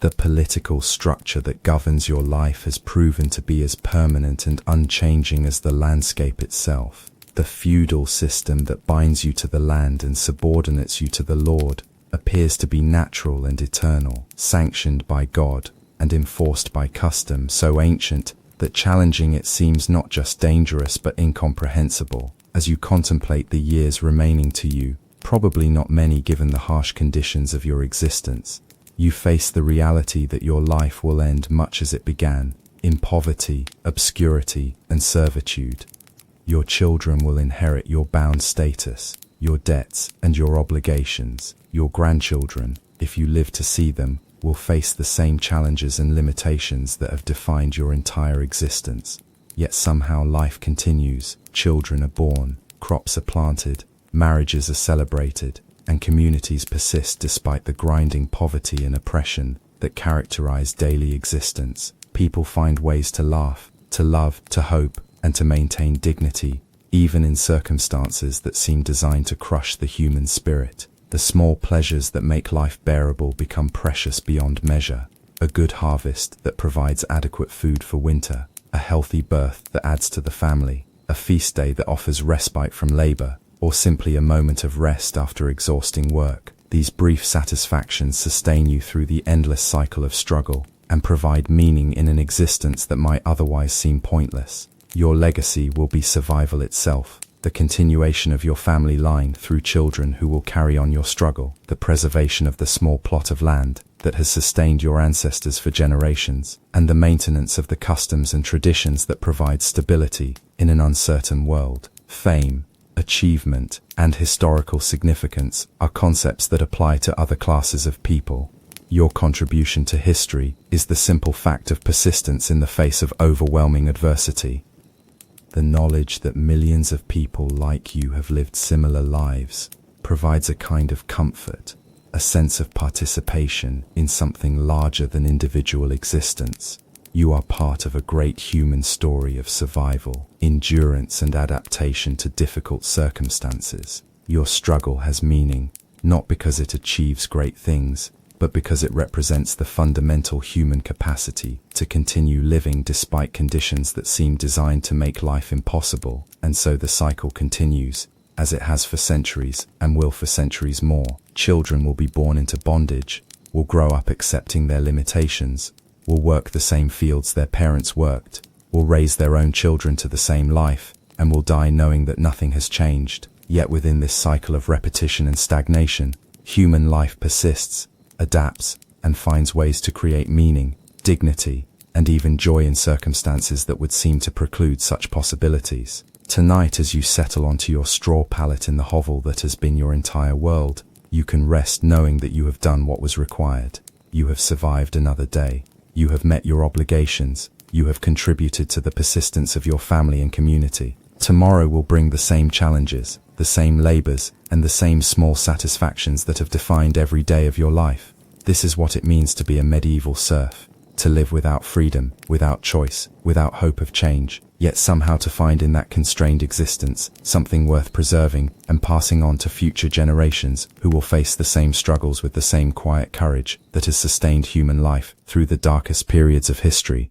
The political structure that governs your life has proven to be as permanent and unchanging as the landscape itself. The feudal system that binds you to the land and subordinates you to the Lord appears to be natural and eternal, sanctioned by God and enforced by custom so ancient that challenging it seems not just dangerous but incomprehensible. As you contemplate the years remaining to you, probably not many given the harsh conditions of your existence, you face the reality that your life will end much as it began, in poverty, obscurity, and servitude. Your children will inherit your bound status, your debts, and your obligations. Your grandchildren, if you live to see them, will face the same challenges and limitations that have defined your entire existence. Yet somehow life continues, children are born, crops are planted, marriages are celebrated, and communities persist despite the grinding poverty and oppression that characterize daily existence. People find ways to laugh, to love, to hope, and to maintain dignity, even in circumstances that seem designed to crush the human spirit. The small pleasures that make life bearable become precious beyond measure. A good harvest that provides adequate food for winter, a healthy birth that adds to the family, a feast day that offers respite from labor, or simply a moment of rest after exhausting work. These brief satisfactions sustain you through the endless cycle of struggle and provide meaning in an existence that might otherwise seem pointless. Your legacy will be survival itself, the continuation of your family line through children who will carry on your struggle, the preservation of the small plot of land that has sustained your ancestors for generations, and the maintenance of the customs and traditions that provide stability in an uncertain world. Fame, achievement, and historical significance are concepts that apply to other classes of people. Your contribution to history is the simple fact of persistence in the face of overwhelming adversity. The knowledge that millions of people like you have lived similar lives provides a kind of comfort, a sense of participation in something larger than individual existence. You are part of a great human story of survival, endurance, and adaptation to difficult circumstances. Your struggle has meaning, not because it achieves great things, but because it represents the fundamental human capacity to continue living despite conditions that seem designed to make life impossible. And so the cycle continues, as it has for centuries and will for centuries more. Children will be born into bondage, will grow up accepting their limitations, will work the same fields their parents worked, will raise their own children to the same life, and will die knowing that nothing has changed. Yet within this cycle of repetition and stagnation, human life persists, adapts, and finds ways to create meaning, dignity, and even joy in circumstances that would seem to preclude such possibilities. Tonight, as you settle onto your straw pallet in the hovel that has been your entire world, you can rest knowing that you have done what was required. You have survived another day. You have met your obligations. You have contributed to the persistence of your family and community. Tomorrow will bring the same challenges, the same labors, and the same small satisfactions that have defined every day of your life. This is what it means to be a medieval serf. To live without freedom, without choice, without hope of change, yet somehow to find in that constrained existence something worth preserving and passing on to future generations who will face the same struggles with the same quiet courage that has sustained human life through the darkest periods of history.